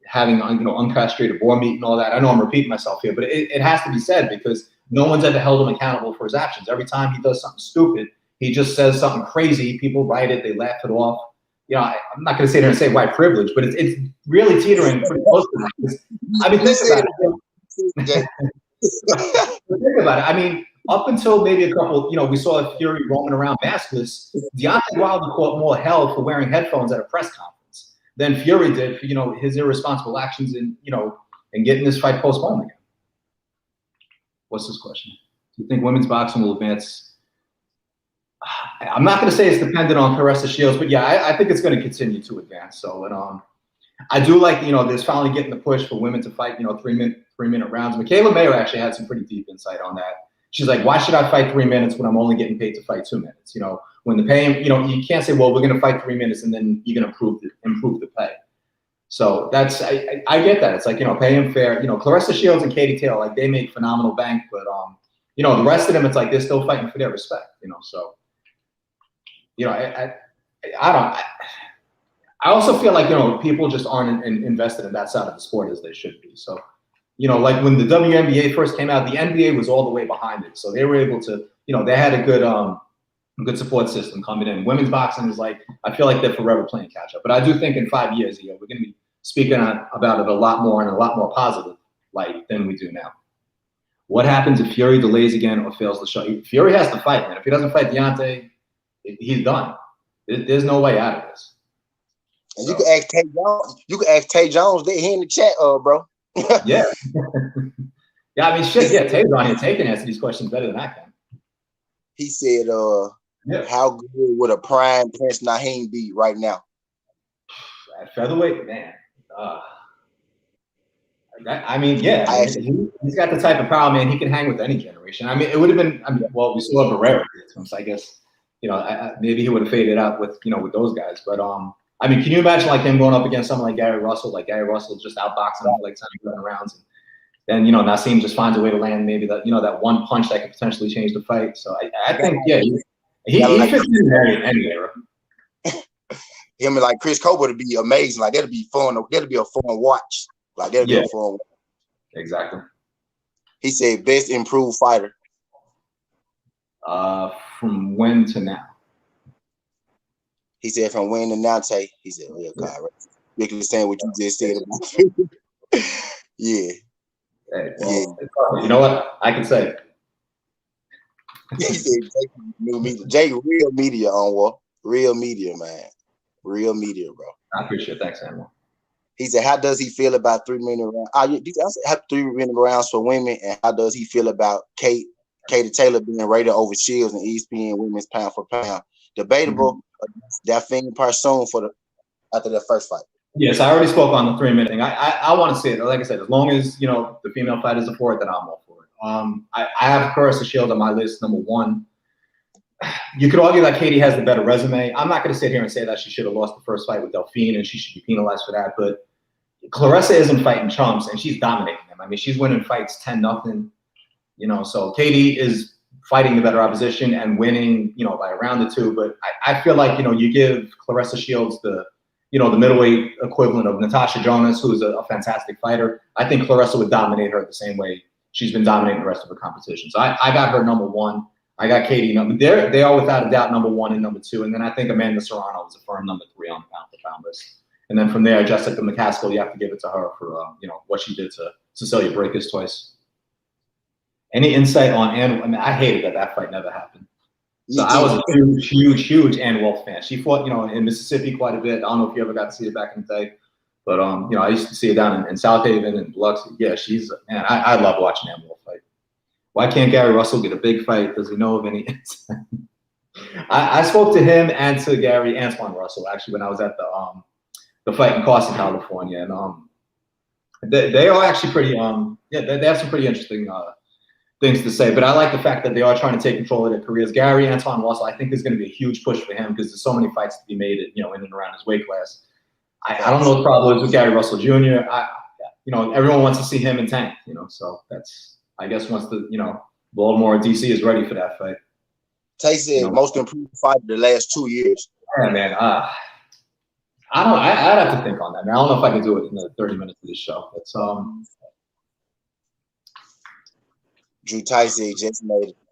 S2: having, you know, uncastrated boar meat and all that. I know I'm repeating myself here, but it has to be said because no one's ever held him accountable for his actions. Every time he does something stupid, he just says something crazy. People write it, they laugh it off. You know, I'm not going to sit here and say white privilege, but it's really teetering pretty close to that. I mean, think about it. I mean, up until maybe a couple, you know, we saw Fury roaming around maskless. Deontay Wilder caught more hell for wearing headphones at a press conference than Fury did for, you know, his irresponsible actions in, you know, and getting this fight postponed again. What's this question? Do you think women's boxing will advance? I'm not going to say it's dependent on Claressa Shields, but yeah, I think it's going to continue to advance. So, I do like, you know, there's finally getting the push for women to fight, you know, 3 minute rounds. Michaela Mayer actually had some pretty deep insight on that. She's like, why should I fight 3 minutes when I'm only getting paid to fight 2 minutes? You know, when the pay, you know, you can't say, well, we're going to fight 3 minutes and then you're going to improve the pay. So that's, I get that. It's like, you know, pay them fair. You know, Claressa Shields and Katie Taylor, like they make phenomenal bank, but, you know, the rest of them, it's like they're still fighting for their respect, you know, so. You know, I also feel like, you know, people just aren't invested in that side of the sport as they should be. So, you know, like when the WNBA first came out, the NBA was all the way behind it. So they were able to, you know, they had a good support system coming in. Women's boxing is like, I feel like they're forever playing catch up. But I do think in 5 years, you know, we're going to be speaking about it a lot more and a lot more positive light than we do now. What happens if Fury delays again or fails the shot? Fury has to fight, man. If he doesn't fight Deontay, he's done. There's no way out of this.
S1: And so. You can ask Tay Jones. You can ask Tay Jones. He in the chat, bro.
S2: Yeah. Yeah, I mean, shit. Yeah, Tay's on here. Tay can answer these questions better than I can.
S1: He said, how good would a prime Prince Naheem be right now?
S2: At featherweight, man. I mean, yeah. He's got the type of power, man. He can hang with any generation. I mean, it would have been. I mean, well, we saw Barrera, so I guess. You know, maybe he would have faded out with, you know, with those guys. But, I mean, can you imagine, like, him going up against someone like Gary Russell? Like, Gary Russell just outboxing him for, like, 10 rounds. And then, you know, Naseem just finds a way to land maybe that, you know, that one punch that could potentially change the fight. So I think, yeah, he fits in any era.
S1: Him and, like, Chris Colbert would be amazing. Like, that'd be fun. That'd be a fun watch. Like, that'd be a fun watch.
S2: Exactly.
S1: He said, best improved fighter.
S2: From when to now?
S1: He said from when to now, Tay. He said, oh, yeah, God, right. Basically saying what you just said about yeah.
S2: Hey, well, yeah. You know what? I can say.
S1: He said, new media. Jay, real media on what? Real media, man. Real media, bro.
S2: I appreciate it. Thanks, Samuel.
S1: He said, how does he feel about 3 minute rounds? I said 3 minute rounds for women, and how does he feel about Katie Taylor being rated over Shields and ESPN women's pound for pound? Debatable. That thing Parsoon after their first fight.
S2: Yes, I already spoke on the 3 minute thing. I want to see it. Like I said, as long as, you know, the female fighters are for it, then I'm all for it. I have Claressa Shields on my list, number 1. You could argue that Katie has the better resume. I'm not going to sit here and say that she should have lost the first fight with Delphine and she should be penalized for that. But Claressa isn't fighting chumps and she's dominating them. I mean, she's winning fights 10-0. You know, so Katie is fighting the better opposition and winning, you know, by a round or two. But I feel like, you know, you give Claressa Shields the, you know, the middleweight equivalent of Natasha Jonas, who's a fantastic fighter. I think Claressa would dominate her the same way she's been dominating the rest of her competition. So I got her number one. I got Katie number. They are without a doubt number one and number two. And then I think Amanda Serrano is a firm number three on the pound-for-pound list. And then from there, Jessica McCaskill, you have to give it to her for you know, what she did to Cecilia Brækhus twice. Any insight on Ann? I mean, I hated that fight never happened. So I was a huge Ann Wolfe fan. She fought, you know, in Mississippi quite a bit. I don't know if you ever got to see it back in the day, but you know, I used to see it down in South Haven and Biloxi. Yeah, she's man. I love watching Ann Wolfe fight. Why can't Gary Russell get a big fight? Does he know of any insight? I spoke to him and to Gary Antoine Russell actually when I was at the fight in Carson, California, and they are actually pretty yeah, they have some pretty interesting things to say. But I like the fact that they are trying to take control of their careers. Gary Antoine Russell, I think, is going to be a huge push for him because there's so many fights to be made, you know, in and around his weight class. I don't know what the problem is with Gary Russell Jr. You know, everyone wants to see him in Tank, you know, so that's, I guess, once the, you know, Baltimore DC is ready for that fight.
S1: Tyson, you know, most improved fight of the last 2 years.
S2: Yeah, man. I'd have to think on that, man. I don't know if I can do it in the 30 minutes of this show. It's
S1: Drew Tyson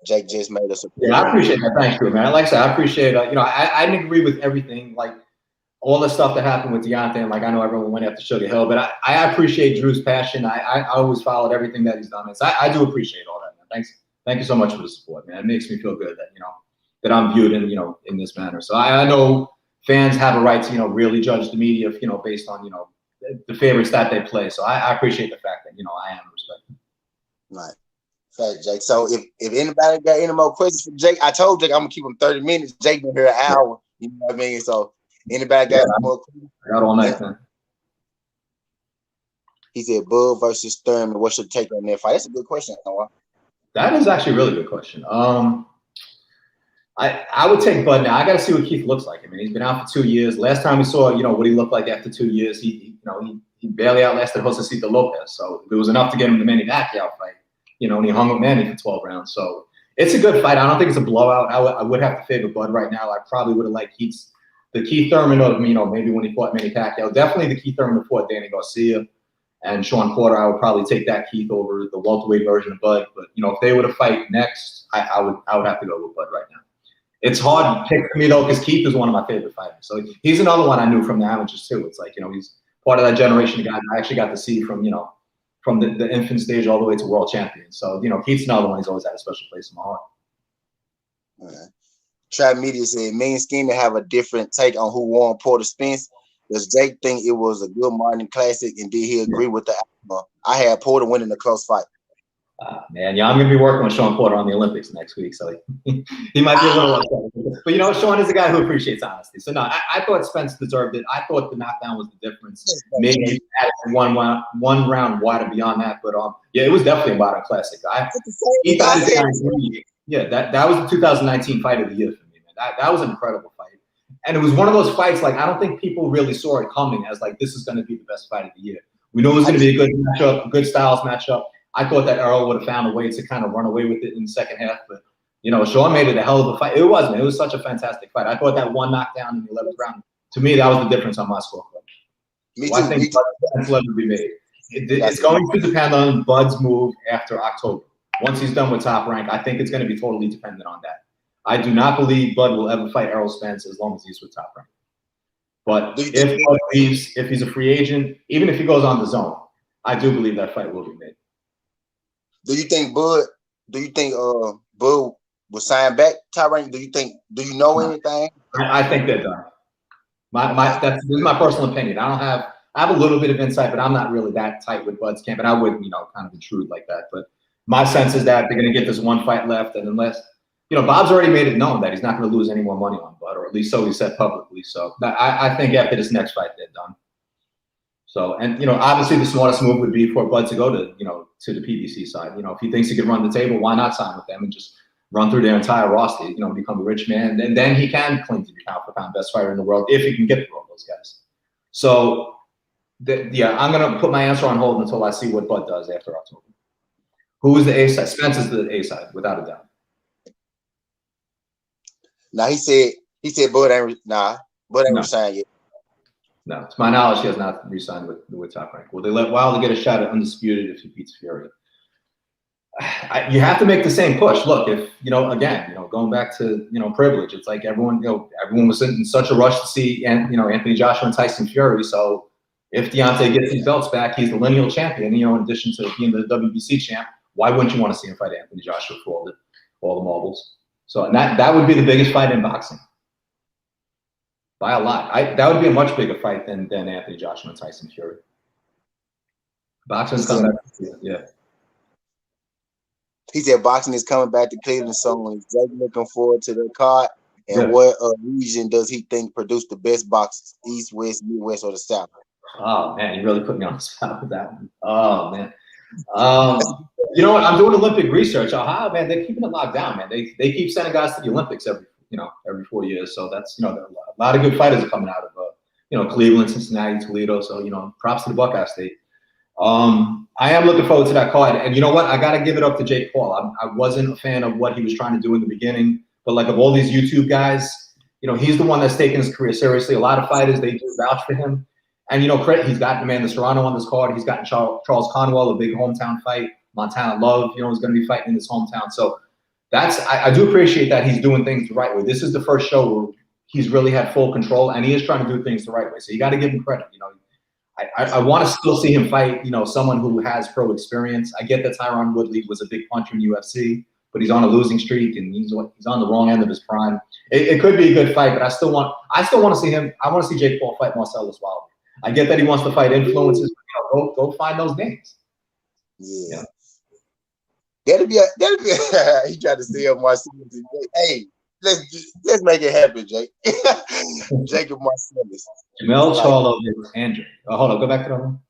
S1: Jake just made us.
S2: Yeah, I appreciate that. Thank you, man. Like I said, I appreciate you know, I didn't agree with everything, like all the stuff that happened with Deontay, and like I know everyone went after Sugar Hill, but I appreciate Drew's passion. I always followed everything that he's done. So I do appreciate all that, man. Thank you so much for the support, man. It makes me feel good that, you know, that I'm viewed in, you know, in this manner. So I know fans have a right to, you know, really judge the media, you know, based on, you know, the favorites that they play. So I appreciate the fact that, you know, I am respected.
S1: Right. Fact, Jake. So if anybody got any more questions for Jake, I told Jake I'm gonna keep him 30 minutes. Jake been here an hour. You know what I mean? So anybody got more questions?
S2: I got all night, man.
S1: He said Bud versus Thurman. What's your take on that fight? That's a good question, Noah.
S2: That is actually a really good question. I would take Bud now. I got to see what Keith looks like. I mean, he's been out for 2 years. Last time we saw, you know, what he looked like after 2 years, he barely outlasted Josecito Lopez. So it was enough to get him the Manny Pacquiao fight, you know, and he hung with Manny for 12 rounds. So it's a good fight. I don't think it's a blowout. I would have to favor Bud right now. I probably would have liked the Keith Thurman of, you know, maybe when he fought Manny Pacquiao. Definitely the Keith Thurman who fought Danny Garcia and Sean Porter. I would probably take that Keith over the welterweight version of Bud. But, you know, if they were to fight next, I would have to go with Bud right now. It's hard to pick for me, though, because Keith is one of my favorite fighters. So he's another one I knew from the amateurs, too. It's like, you know, he's part of that generation of guys I actually got to see from, you know, from the infant stage all the way to world champion. So, you know, Keith's another one. He's always had a special place in my heart.
S1: All right. Trap Media said, Mean Scheme to have a different take on who won Porter Spence. Does Jake think it was a good Martin Classic, and did he agree with the outcome? I had Porter winning the close fight.
S2: Man, yeah, I'm going to be working with Sean Porter on the Olympics next week, so he might be a little upset. But, you know, Sean is a guy who appreciates honesty. So, no, I thought Spence deserved it. I thought the knockdown was the difference. Maybe one round wider beyond that. But, yeah, it was definitely a Martin Classic. That was the 2019 fight of the year for me, man. That was an incredible fight. And it was one of those fights, like, I don't think people really saw it coming as, like, this is going to be the best fight of the year. We knew it was going to be a good matchup, a good styles matchup. I thought that Earl would have found a way to kind of run away with it in the second half. But, you know, Sean made it a hell of a fight. It was, man. It was such a fantastic fight. I thought that one knockdown in the 11th round, to me, that was the difference on my scorecard.
S1: Me too.
S2: I think Bud's level be made. It's going to depend on Bud's move after October. Once he's done with Top Rank, I think it's going to be totally dependent on that. I do not believe Bud will ever fight Errol Spence as long as he's with Top Rank. But if Bud leaves, if he's a free agent, even if he goes on the zone, I do believe that fight will be made.
S1: Do you think Bud will sign back Top Rank? Do you know anything?
S2: I think they're done. This is my personal opinion. I have a little bit of insight, but I'm not really that tight with Bud's camp, and I wouldn't, you know, kind of intrude like that. But my sense is that they're going to get this one fight left, and unless, you know, Bob's already made it known that he's not going to lose any more money on Bud, or at least so he said publicly. So I think after this next fight, they're done. So, and, you know, obviously the smartest move would be for Bud to go to, you know, to the PBC side. You know, if he thinks he can run the table, why not sign with them and just run through their entire roster, you know, become a rich man. And then he can claim to be pound-for-pound best fighter in the world if he can get through all those guys. So, yeah, I'm going to put my answer on hold until I see what Bud does after October. Who is the A side? Spence is the A side, without a doubt.
S1: Now he said Bud ain't resigned yet.
S2: No, to my knowledge, he has not re-signed with Top Rank. Will they let Wilder get a shot at undisputed if he beats Fury? You have to make the same push. Look, if again, going back to privilege, it's like everyone was in such a rush to see Anthony Joshua and Tyson Fury. So if Deontay gets his belts back, he's the lineal champion. In addition to being the WBC champ, why wouldn't you want to see him fight Anthony Joshua for all the marbles? So and that would be the biggest fight in boxing by a lot. That would be a much bigger fight than Anthony Joshua and Tyson Fury. Boxing's coming back. Yeah.
S1: He said boxing is coming back to Cleveland, so he's looking forward to the card. And what region does he think produced the best boxers? East, West, Midwest, or the South?
S2: Oh man, you really put me on the spot with that one. Oh man. You know what? I'm doing Olympic research. Ohio, man, they're keeping it locked down, man. They keep sending guys to the Olympics every 4 years. So that's a lot of good fighters are coming out of Cleveland, Cincinnati, Toledo. So props to the Buckeye State. I am looking forward to that card. And you know what? I got to give it up to Jake Paul. I wasn't a fan of what he was trying to do in the beginning, but like of all these YouTube guys, he's the one that's taking his career seriously. A lot of fighters, they do vouch for him. And, he's got Amanda Serrano on this card. He's gotten Charles Conwell, a big hometown fight. Montana Love, is going to be fighting in his hometown. So I do appreciate that he's doing things the right way. This is the first show where he's really had full control, and he is trying to do things the right way. So you got to give him credit. I want to still see him fight, someone who has pro experience. I get that Tyron Woodley was a big puncher in UFC, but he's on a losing streak and he's on the wrong end of his prime. It could be a good fight, but I still want to see him. I want to see Jake Paul fight Marcellus Wilder. I get that he wants to fight influences. Go find those names.
S1: Yeah. That'll be he tried to steal Marcellus. Hey, let's make it happen, Jake. Jacob Marcellus.
S2: Jamel Charlo versus Andre. Hold on, go back to that one.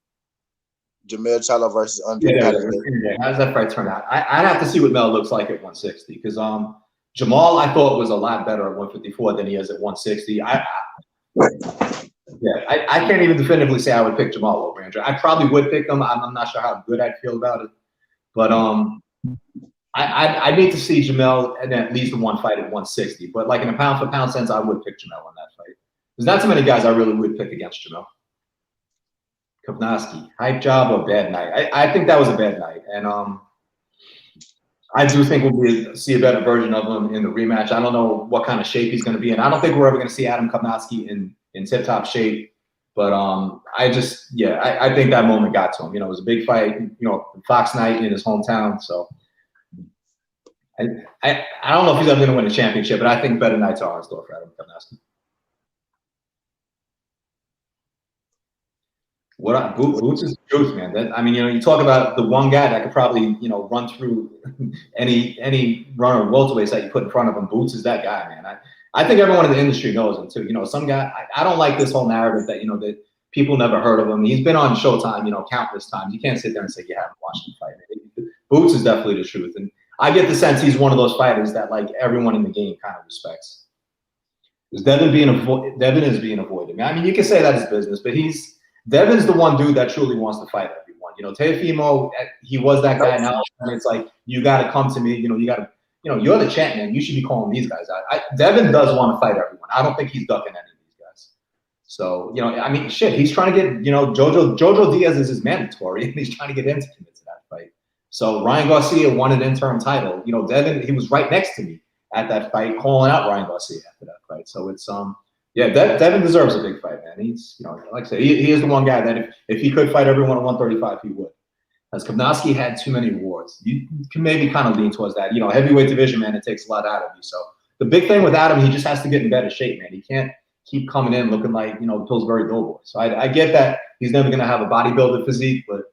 S1: Jamel Charlo versus Andre.
S2: How does that fight turn out? I'd have to see what Mel looks like at 160 because Jamal I thought was a lot better at 154 than he is at 160. I can't even definitively say I would pick Jamal over Andre. I probably would pick him. I'm not sure how good I'd feel about it, but I need to see Jamel in at least one fight at 160. But like in a pound for pound sense, I would pick Jamel in that fight. There's not too many guys I really would pick against Jamel. Kovnowski, hype job or bad night? I think that was a bad night, and I do think we'll see a better version of him in the rematch. I don't know what kind of shape he's going to be in. I don't think we're ever going to see Adam Kovnowski in tip-top shape. But I think that moment got to him. It was a big fight. Fox night in his hometown. So I don't know if he's ever going to win a championship, but I think better nights are in store for Adam Kovnowski. Boots is the truth, man. You talk about the one guy that could probably, run through any runner of welterweights that you put in front of him. Boots is that guy, man. I think everyone in the industry knows him too. Some guy. I don't like this whole narrative that that people never heard of him. He's been on Showtime, countless times. You can't sit there and say you haven't watched him fight. Boots is definitely the truth, and I get the sense he's one of those fighters that like everyone in the game kind of respects. Is Devin is being avoided. You can say that is business, but Devin's the one dude that truly wants to fight everyone. Teofimo, he was that guy. Now it's like you got to come to me. You got to. You're the champ, man. You should be calling these guys out. Devin does want to fight everyone. I don't think he's ducking any of these guys. So, he's trying to get, Jojo Diaz is his mandatory, and he's trying to get him to commit to that fight. So Ryan Garcia won an interim title. Devin, he was right next to me at that fight, calling out Ryan Garcia after that fight. So it's, Devin deserves a big fight, man. He's, like I said, he is the one guy that if he could fight everyone at 135, he would. As Kovnowski had too many awards. You can maybe kind of lean towards that. Heavyweight division, man, it takes a lot out of you. So the big thing with Adam, he just has to get in better shape, man. He can't keep coming in looking like, the Pillsbury Doughboy. So I get that he's never going to have a bodybuilder physique, but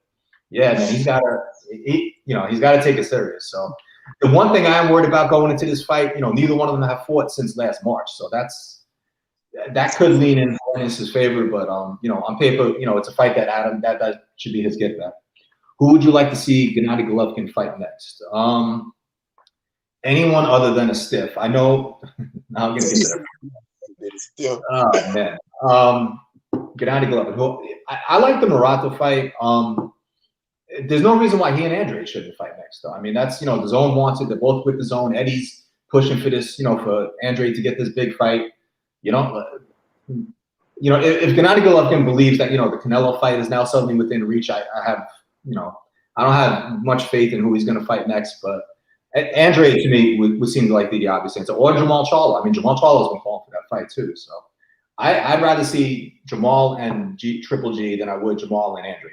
S2: yeah, man, he's got to take it serious. So the one thing I am worried about going into this fight, neither one of them have fought since last March. So that could lean in his favor, but on paper, it's a fight that Adam that should be his get back. Who would you like to see Gennady Golovkin fight next? Anyone other than a stiff. I know. I'm going to get there. Oh, man. Gennady Golovkin. I like the Murata fight. There's no reason why he and Andre shouldn't fight next, though. That's, the zone wants it. They're both with the zone. Eddie's pushing for this, for Andre to get this big fight. If Gennady Golovkin believes that, the Canelo fight is now suddenly within reach, I have, I don't have much faith in who he's going to fight next. But Andre, to me, would seem like the obvious answer. Or Jamal Charlo. I mean, Jamal Charlo's been calling for that fight too. So I'd rather see Jamal and Triple G than I would Jamal and Andre.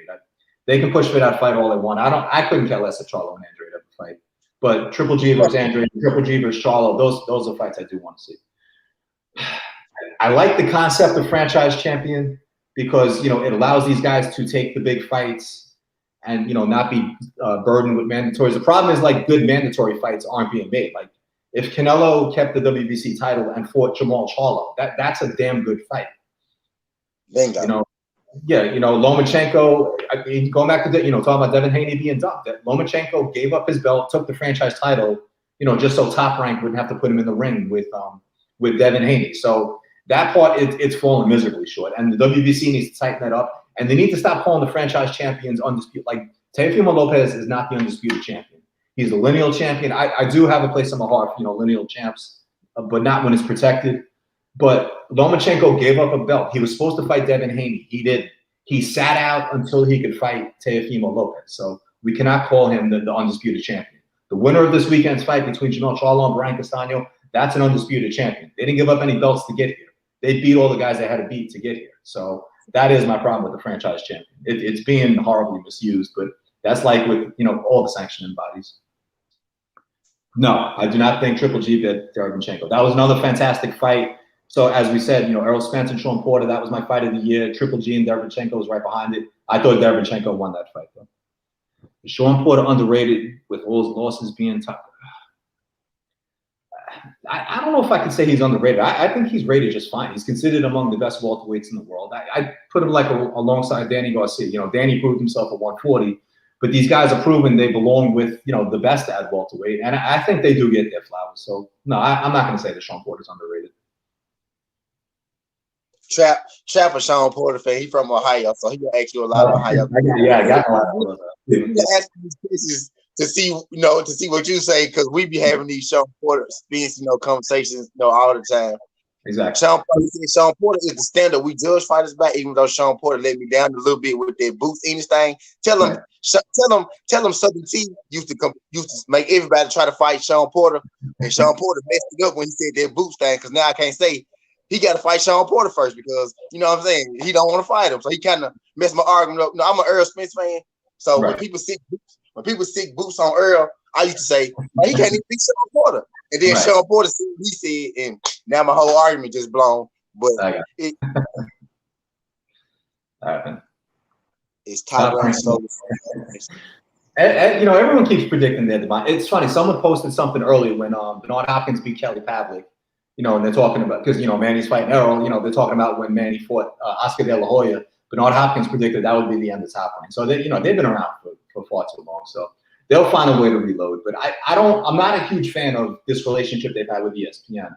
S2: They can push for that fight all they want. I couldn't care less if Charlo and Andre ever fight. But Triple G versus Andre, Triple G versus Charlo, those are fights I do want to see. I like the concept of franchise champion because, it allows these guys to take the big fights and, not be burdened with mandatories. The problem is, like, good mandatory fights aren't being made. Like, if Canelo kept the WBC title and fought Jamal Charlo, that's a damn good fight.
S1: Bingo.
S2: Lomachenko, going back to talking about Devin Haney being dumped, that Lomachenko gave up his belt, took the franchise title, just so Top Rank wouldn't have to put him in the ring with Devin Haney. So that part, it's fallen miserably short. And the WBC needs to tighten that up. And they need to stop calling the franchise champions undisputed. Like, Teofimo Lopez is not the undisputed champion. He's a lineal champion. I do have a place in my heart for, lineal champs, but not when it's protected. But Lomachenko gave up a belt. He was supposed to fight Devin Haney. He did. He sat out until he could fight Teofimo Lopez. So we cannot call him the undisputed champion. The winner of this weekend's fight between Jamal Charlo and Brian Castano, that's an undisputed champion. They didn't give up any belts to get here. They beat all the guys they had to beat to get here. So that is my problem with the franchise champion. It's being horribly misused, but that's like with, all the sanctioning bodies. No, I do not think Triple G beat Derevyanchenko. That was another fantastic fight. So as we said, Errol Spence and Sean Porter, that was my fight of the year. Triple G and Derevyanchenko was right behind it. I thought Derevyanchenko won that fight, though. Sean Porter underrated with all his losses being tough. I don't know if I could say he's underrated. I think he's rated just fine. He's considered among the best welterweights in the world. I put him like alongside Danny Garcia. Danny proved himself at 140, but these guys are proven they belong with, the best at welterweight. And I think they do get their flowers. So, no, I'm not going to say that Sean Porter's underrated.
S1: Trap a Sean Porter fan. He from Ohio, so he gonna ask you a lot of Ohio.
S2: I got a lot of
S1: you ask these cases to see, to see what you say, because we be having these Sean Porter speech, conversations, all the time.
S2: Exactly.
S1: Sean Porter is the standard. We judge fighters back, even though Sean Porter let me down a little bit with their boots and thing. Tell him SouthernTea used to make everybody try to fight Sean Porter, and Sean Porter messed it up when he said their boots thing. Because now I can't say he got to fight Sean Porter first, because you know what I'm saying, he don't want to fight him, so he kind of messed my argument up. No, I'm an Earl Spence fan, so when people stick boots on Earl, I used to say, he can't even beat Sean Porter. And then Sean Porter said what he said, and now my whole argument just blown. But it's top rank.
S2: And everyone keeps predicting their demise. It's funny. Someone posted something earlier when Bernard Hopkins beat Kelly Pavlik. And they're talking about, because Manny's fighting Errol. They're talking about when Manny fought Oscar De La Hoya. Bernard Hopkins predicted that would be the end of Top Rank. So they've been around for far too long. So they'll find a way to reload. But I'm not a huge fan of this relationship they've had with ESPN.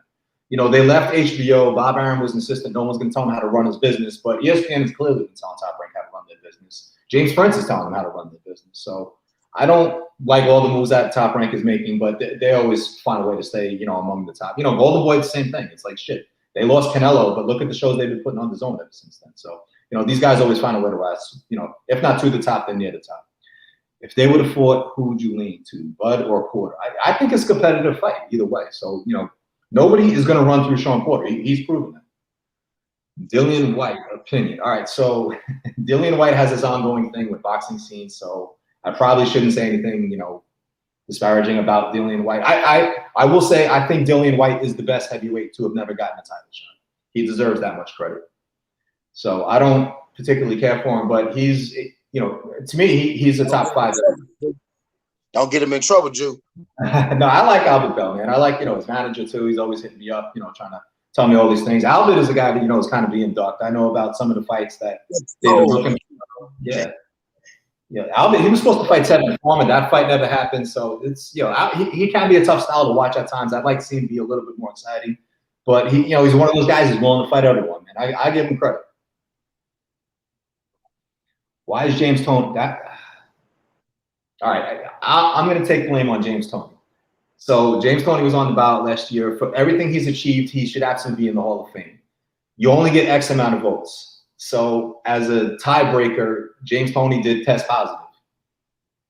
S2: They left HBO. Bob Arum was an assistant. No one's going to tell him how to run his business. But ESPN has clearly been telling Top Rank how to run their business. James Prince is telling them how to run their business. So I don't like all the moves that Top Rank is making, but they always find a way to stay, among the top. Golden Boy, the same thing. It's like, shit, they lost Canelo, but look at the shows they've been putting on the zone ever since then. So, these guys always find a way to rise, if not to the top, then near the top. If they would have fought, who would you lean to, Bud or Porter? I think it's a competitive fight either way. So, nobody is going to run through Sean Porter. He's proven that. Dillian White, opinion. All right, so Dillian White has his ongoing thing with Boxing Scene, so I probably shouldn't say anything, disparaging about Dillian White. I will say I think Dillian White is the best heavyweight to have never gotten a title shot. He deserves that much credit. So I don't particularly care for him, but he's, to me, he's a top 5.
S1: Don't get him in trouble, Jew.
S2: No, I like Albert Bell, man. I like, his manager too. He's always hitting me up, trying to tell me all these things. Albert is a guy that, is kind of being ducked. I know about some of the fights that they've been looking. Yeah, Albert, he was supposed to fight Tevin Farmer. That fight never happened. So it's, he can be a tough style to watch at times. I'd like to see him be a little bit more exciting. But he's one of those guys who's willing to fight everyone, man. I give him credit. Why is James Toney that? All right, I'm going to take blame on James Toney. So James Toney was on the ballot last year. For everything he's achieved, he should absolutely be in the Hall of Fame. You only get X amount of votes. So as a tiebreaker, James Toney did test positive,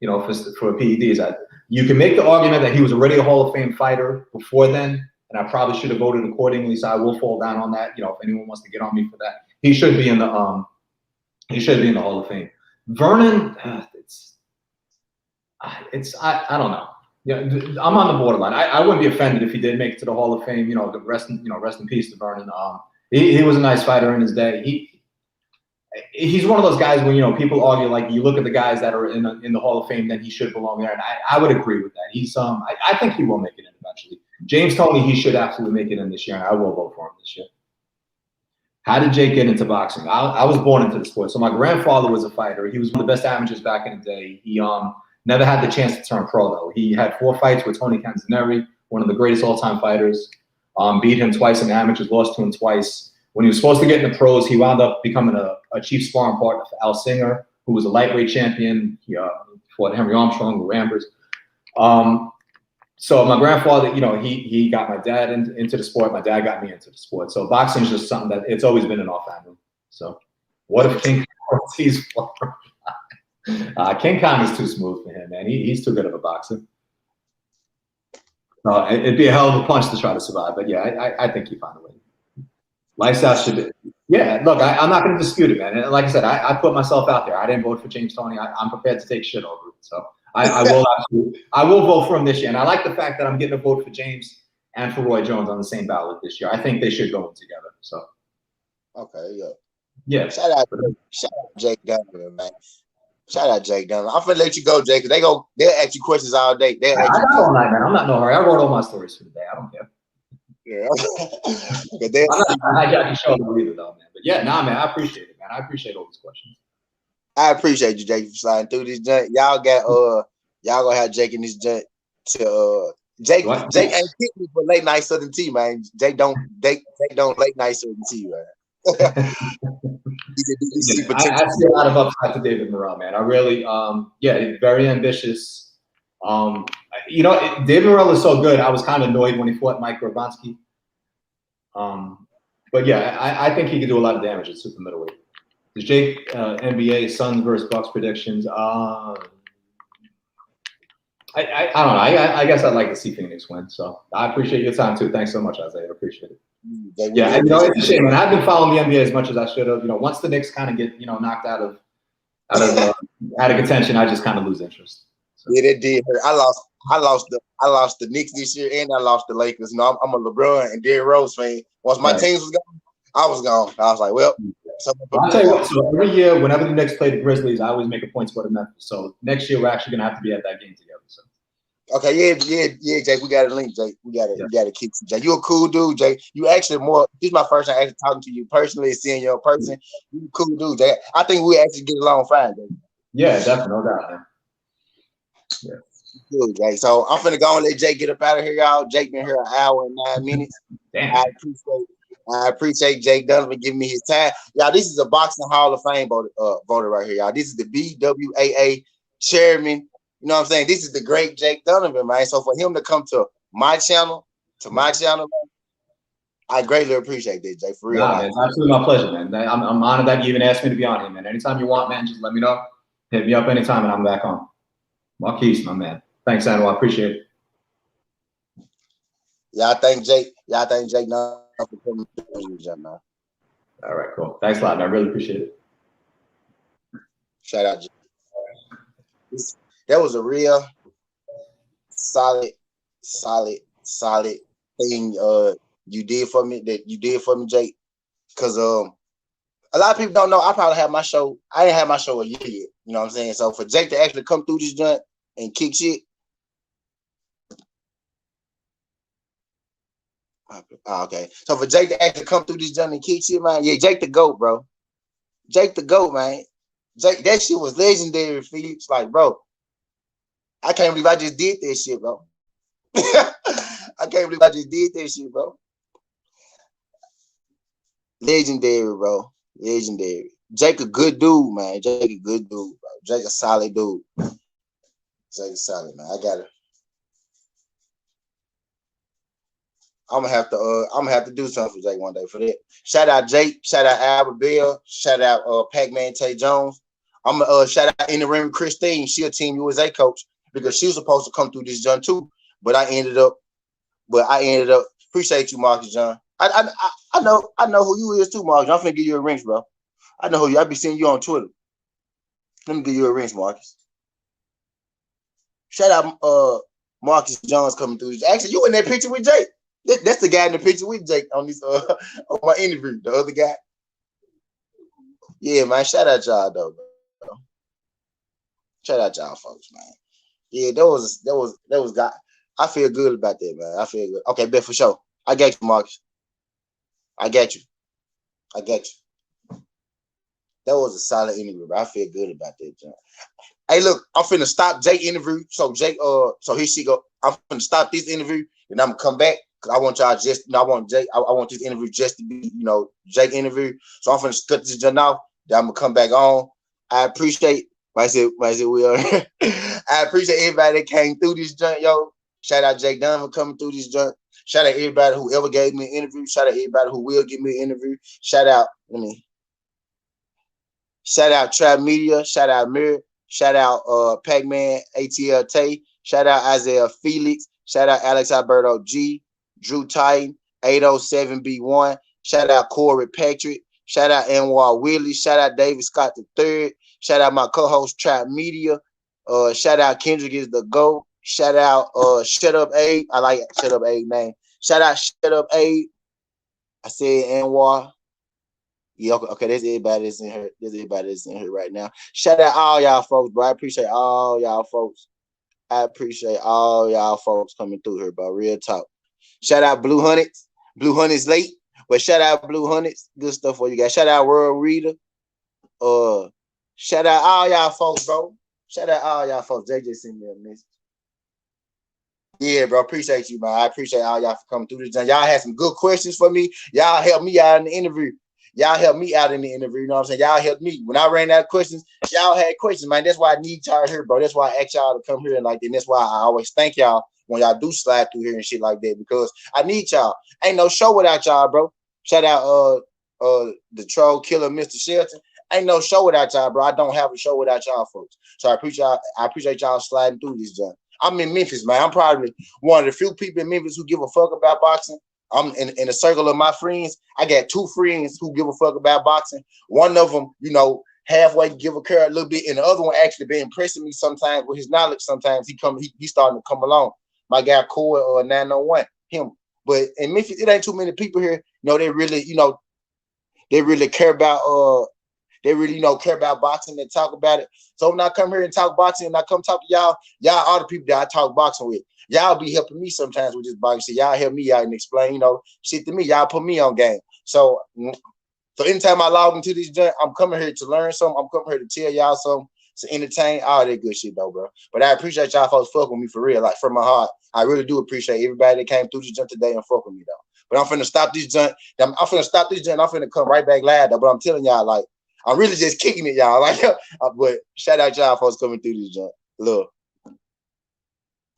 S2: you know, for PEDs. You can make the argument that he was already a Hall of Fame fighter before then, and I probably should have voted accordingly. So I will fall down on that. You know, if anyone wants to get on me for that, he should be in the Hall of Fame. Vernon, I don't know. Yeah, I'm on the borderline. I wouldn't be offended if he did make it to the Hall of Fame. You know, rest in peace to Vernon. He was a nice fighter in his day. He's one of those guys when, you know, people argue, like, you look at the guys that are in the Hall of Fame, then he should belong there. And I would agree with that. He's I think he will make it in eventually. James Toney, he should absolutely make it in this year, and I will vote for him this year. How did Jake get into boxing? I was born into the sport. So my grandfather was a fighter. He was one of the best amateurs back in the day. He never had the chance to turn pro, though. He had 4 fights with Tony Canzoneri, one of the greatest all-time fighters. Beat him twice in the amateurs, lost to him twice. When he was supposed to get in the pros, he wound up becoming a chief sparring partner for Al Singer, who was a lightweight champion. He fought Henry Armstrong, Lou Ambers. So my grandfather, you know, he got my dad into the sport. My dad got me into the sport. So boxing is just something that it's always been in our family. So what if King Kong sees King Kong is too smooth for him, man. He's too good of a boxer. It'd be a hell of a punch to try to survive. But yeah, I think he found a way. Lifestyle should be. Yeah, look, I'm not going to dispute it, man. And like I said, I put myself out there. I didn't vote for James Toney. I'm prepared to take shit over it. So I will vote for him this year. And I like the fact that I'm getting a vote for James and for Roy Jones on the same ballot this year. I think they should go in together. So.
S1: Okay, yeah.
S2: Yeah.
S1: Shout out Jake Donovan, man. Shout out Jake Donovan. I'm finna let you go, Jake, because they'll ask you questions all day.
S2: I got all night, man. I'm not in no hurry. I wrote all my stories for the day. I don't care.
S1: Yeah.
S2: I'm not hijacking show either, though, man. But yeah, nah, man, I appreciate it, man. I appreciate all these questions.
S1: I appreciate you, Jake, for sliding through this joint. Y'all gonna have Jake in this joint to Jake ain't picked me for late night SouthernTea, man. Jake don't late night SouthernTea, man.
S2: I see a lot of upside to David Morrell, man. I really, very ambitious. You know, David Morrell is so good. I was kind of annoyed when he fought Mike Grabonsky. But yeah, I think he could do a lot of damage at super middleweight. The Jake NBA Suns versus Bucks predictions. I don't know. I guess I'd like to see Phoenix win. So I appreciate your time too. Thanks so much, Isaiah. I appreciate it. Yeah, you know, it's a shame, man. I've been following the NBA as much as I should have. You know, once the Knicks kind of get, you know, knocked out of contention, I just kind of lose interest. So.
S1: Yeah, that did hurt. I lost the Knicks this year, and I lost the Lakers. You know, I'm a LeBron and Derrick Rose fan. Once my teams was gone, I was gone. I was like, well.
S2: I'll tell you what. So every year, whenever the Knicks play the Grizzlies, I always make a point to go to Memphis. So next year, we're actually gonna have to be at that game together. So.
S1: Okay, yeah, Jake. We got a link, Jake. We got to keep Jake. You a cool dude, Jake. You actually this is my first time actually talking to you personally, seeing you in person. You a cool dude, Jake. I think we actually get along fine, Jake.
S2: Yeah, definitely, no doubt, man. Yeah.
S1: Good, Jake. So I'm finna go and let Jake get up out of here, y'all. Jake been here an hour and 9 minutes.
S2: Damn.
S1: I appreciate Jake Donovan giving me his time. Y'all, this is a Boxing Hall of Fame voter right here, y'all. This is the BWAA chairman. You know what I'm saying? This is the great Jake Donovan, man. So for him to come to my channel, man, I greatly appreciate that, Jake. For real.
S2: Nah, man, it's absolutely my pleasure, man. I'm honored that you even asked me to be on here, man. Anytime you want, man, just let me know. Hit me up anytime and I'm back on. Marquise, my man. Thanks, Anwar. I appreciate it.
S1: Y'all thank Jake Donovan for coming to man.
S2: All right, cool. Thanks a lot, man. I really appreciate it.
S1: Shout out, Jake. That was a real solid thing you did for me, Jake. Because a lot of people don't know I probably had my show. I didn't have my show a year yet. You know what I'm saying? So for Jake to actually come through this joint and kick shit. Okay. So for Jake to actually come through this joint and kick shit, man. Yeah, Jake the GOAT, bro. Jake the GOAT, man. Jake, that shit was legendary, Felix. Like, bro. I can't believe I just did that shit, bro. I can't believe I just did that shit, bro. Legendary, bro. Legendary. Jake a good dude, man. Jake a good dude, bro. Jake a solid dude. Jake a solid, man. I got it. I'm gonna have to do something for Jake one day for that. Shout out Jake, shout out Albert Bell, shout out Pac-Man Tay Jones. I'm gonna shout out in the ring Christine. She a Team USA coach because she was supposed to come through this John too, but I ended up. Appreciate you, Marcus John. I know who you is too, Marcus. I'm finna give you a ring, bro. I know who you. I be seeing you on Twitter. Let me give you a ring, Marcus. Shout out Marcus Jones coming through. Actually, you in that picture with Jake. That's the guy in the picture with Jake on this on my interview. The other guy. Yeah, man. Shout out y'all though, bro. Shout out y'all folks, man. Yeah, that was guy. I feel good about that, man. I feel good. Okay, bet for sure. I got you, Marcus. I got you. That was a solid interview, bro. I feel good about that, John. Hey, look, I'm finna stop Jake interview. So Jake, so here she go. I'm finna stop this interview, and I'm gonna come back because I want y'all I want Jake. I want this interview just to be, Jake interview. So I'm finna cut this John off. Then I'm gonna come back on. I appreciate. I said we are. I appreciate everybody that came through this joint, yo. Shout out Jake Donovan coming through this joint. Shout out everybody who ever gave me an interview. Shout out everybody who will give me an interview. Shout out Trap Media. Shout out Mirror. Shout out Pac-Man ATL Tay. Shout out Isaiah Felix. Shout out Alex Alberto G. Drew Titan 807B1. Shout out Corey Patrick. Shout out Anwar Willie. Shout out David Scott III. Shout out my co-host Trap Media. Shout out Kendrick is the GOAT. Shout out Shut Up Abe. I like Shut Up Abe name. Shout out Shut Up Abe. I said Anwar. Yeah, okay, there's everybody that's in here. There's everybody that's in here right now. Shout out all y'all folks, bro. I appreciate all y'all folks. I appreciate all y'all folks coming through here, bro. Real talk. Shout out Blue Hunnets. Blue Hunnets late, but shout out Blue Hunnets. Good stuff for you guys. Shout out World Reader. Shout out all y'all folks, bro. Shout out all y'all folks. JJ sent me a message. Yeah, bro. Appreciate you, man. I appreciate all y'all for coming through this. Y'all had some good questions for me. Y'all helped me out in the interview. You know what I'm saying? Y'all helped me. When I ran out of questions, y'all had questions, man. That's why I need y'all here, bro. That's why I asked y'all to come here and like that. And that's why I always thank y'all when y'all do slide through here and shit like that, because I need y'all. Ain't no show without y'all, bro. Shout out the troll killer, Mr. Shelton. Ain't no show without y'all, bro. I don't have a show without y'all folks. So I appreciate y'all sliding through this, John. I'm in Memphis, man. I'm probably one of the few people in Memphis who give a fuck about boxing. I'm in a circle of my friends. I got 2 friends who give a fuck about boxing. One of them, halfway give a care a little bit, and the other one actually been impressing me sometimes with his knowledge. Sometimes he's starting to come along. My guy Corey 901, him. But in Memphis, it ain't too many people here. They really care about care about boxing and talk about it. So when I come here and talk boxing and I come talk to y'all are the people that I talk boxing with. Y'all be helping me sometimes with this boxing shit. Y'all help me out and explain, shit to me. Y'all put me on game. So anytime I log into this joint, I'm coming here to learn something. I'm coming here to tell y'all something, to entertain, all that good shit though, bro. But I appreciate y'all folks fuck with me for real, like from my heart. I really do appreciate everybody that came through this joint today and fuck with me though. But I'm finna stop this joint. I'm finna come right back live though. But I'm telling y'all, like, I'm really just kicking it, y'all. Like, but shout out y'all folks coming through this joint. Look.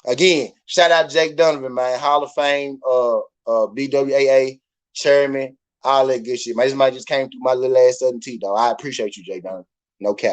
S1: Again, shout out Jake Donovan, man. Hall of Fame, BWAA chairman, all that good shit. Man, this might just came through my little ass SouthernTea, though. I appreciate you, Jake Donovan. No cap.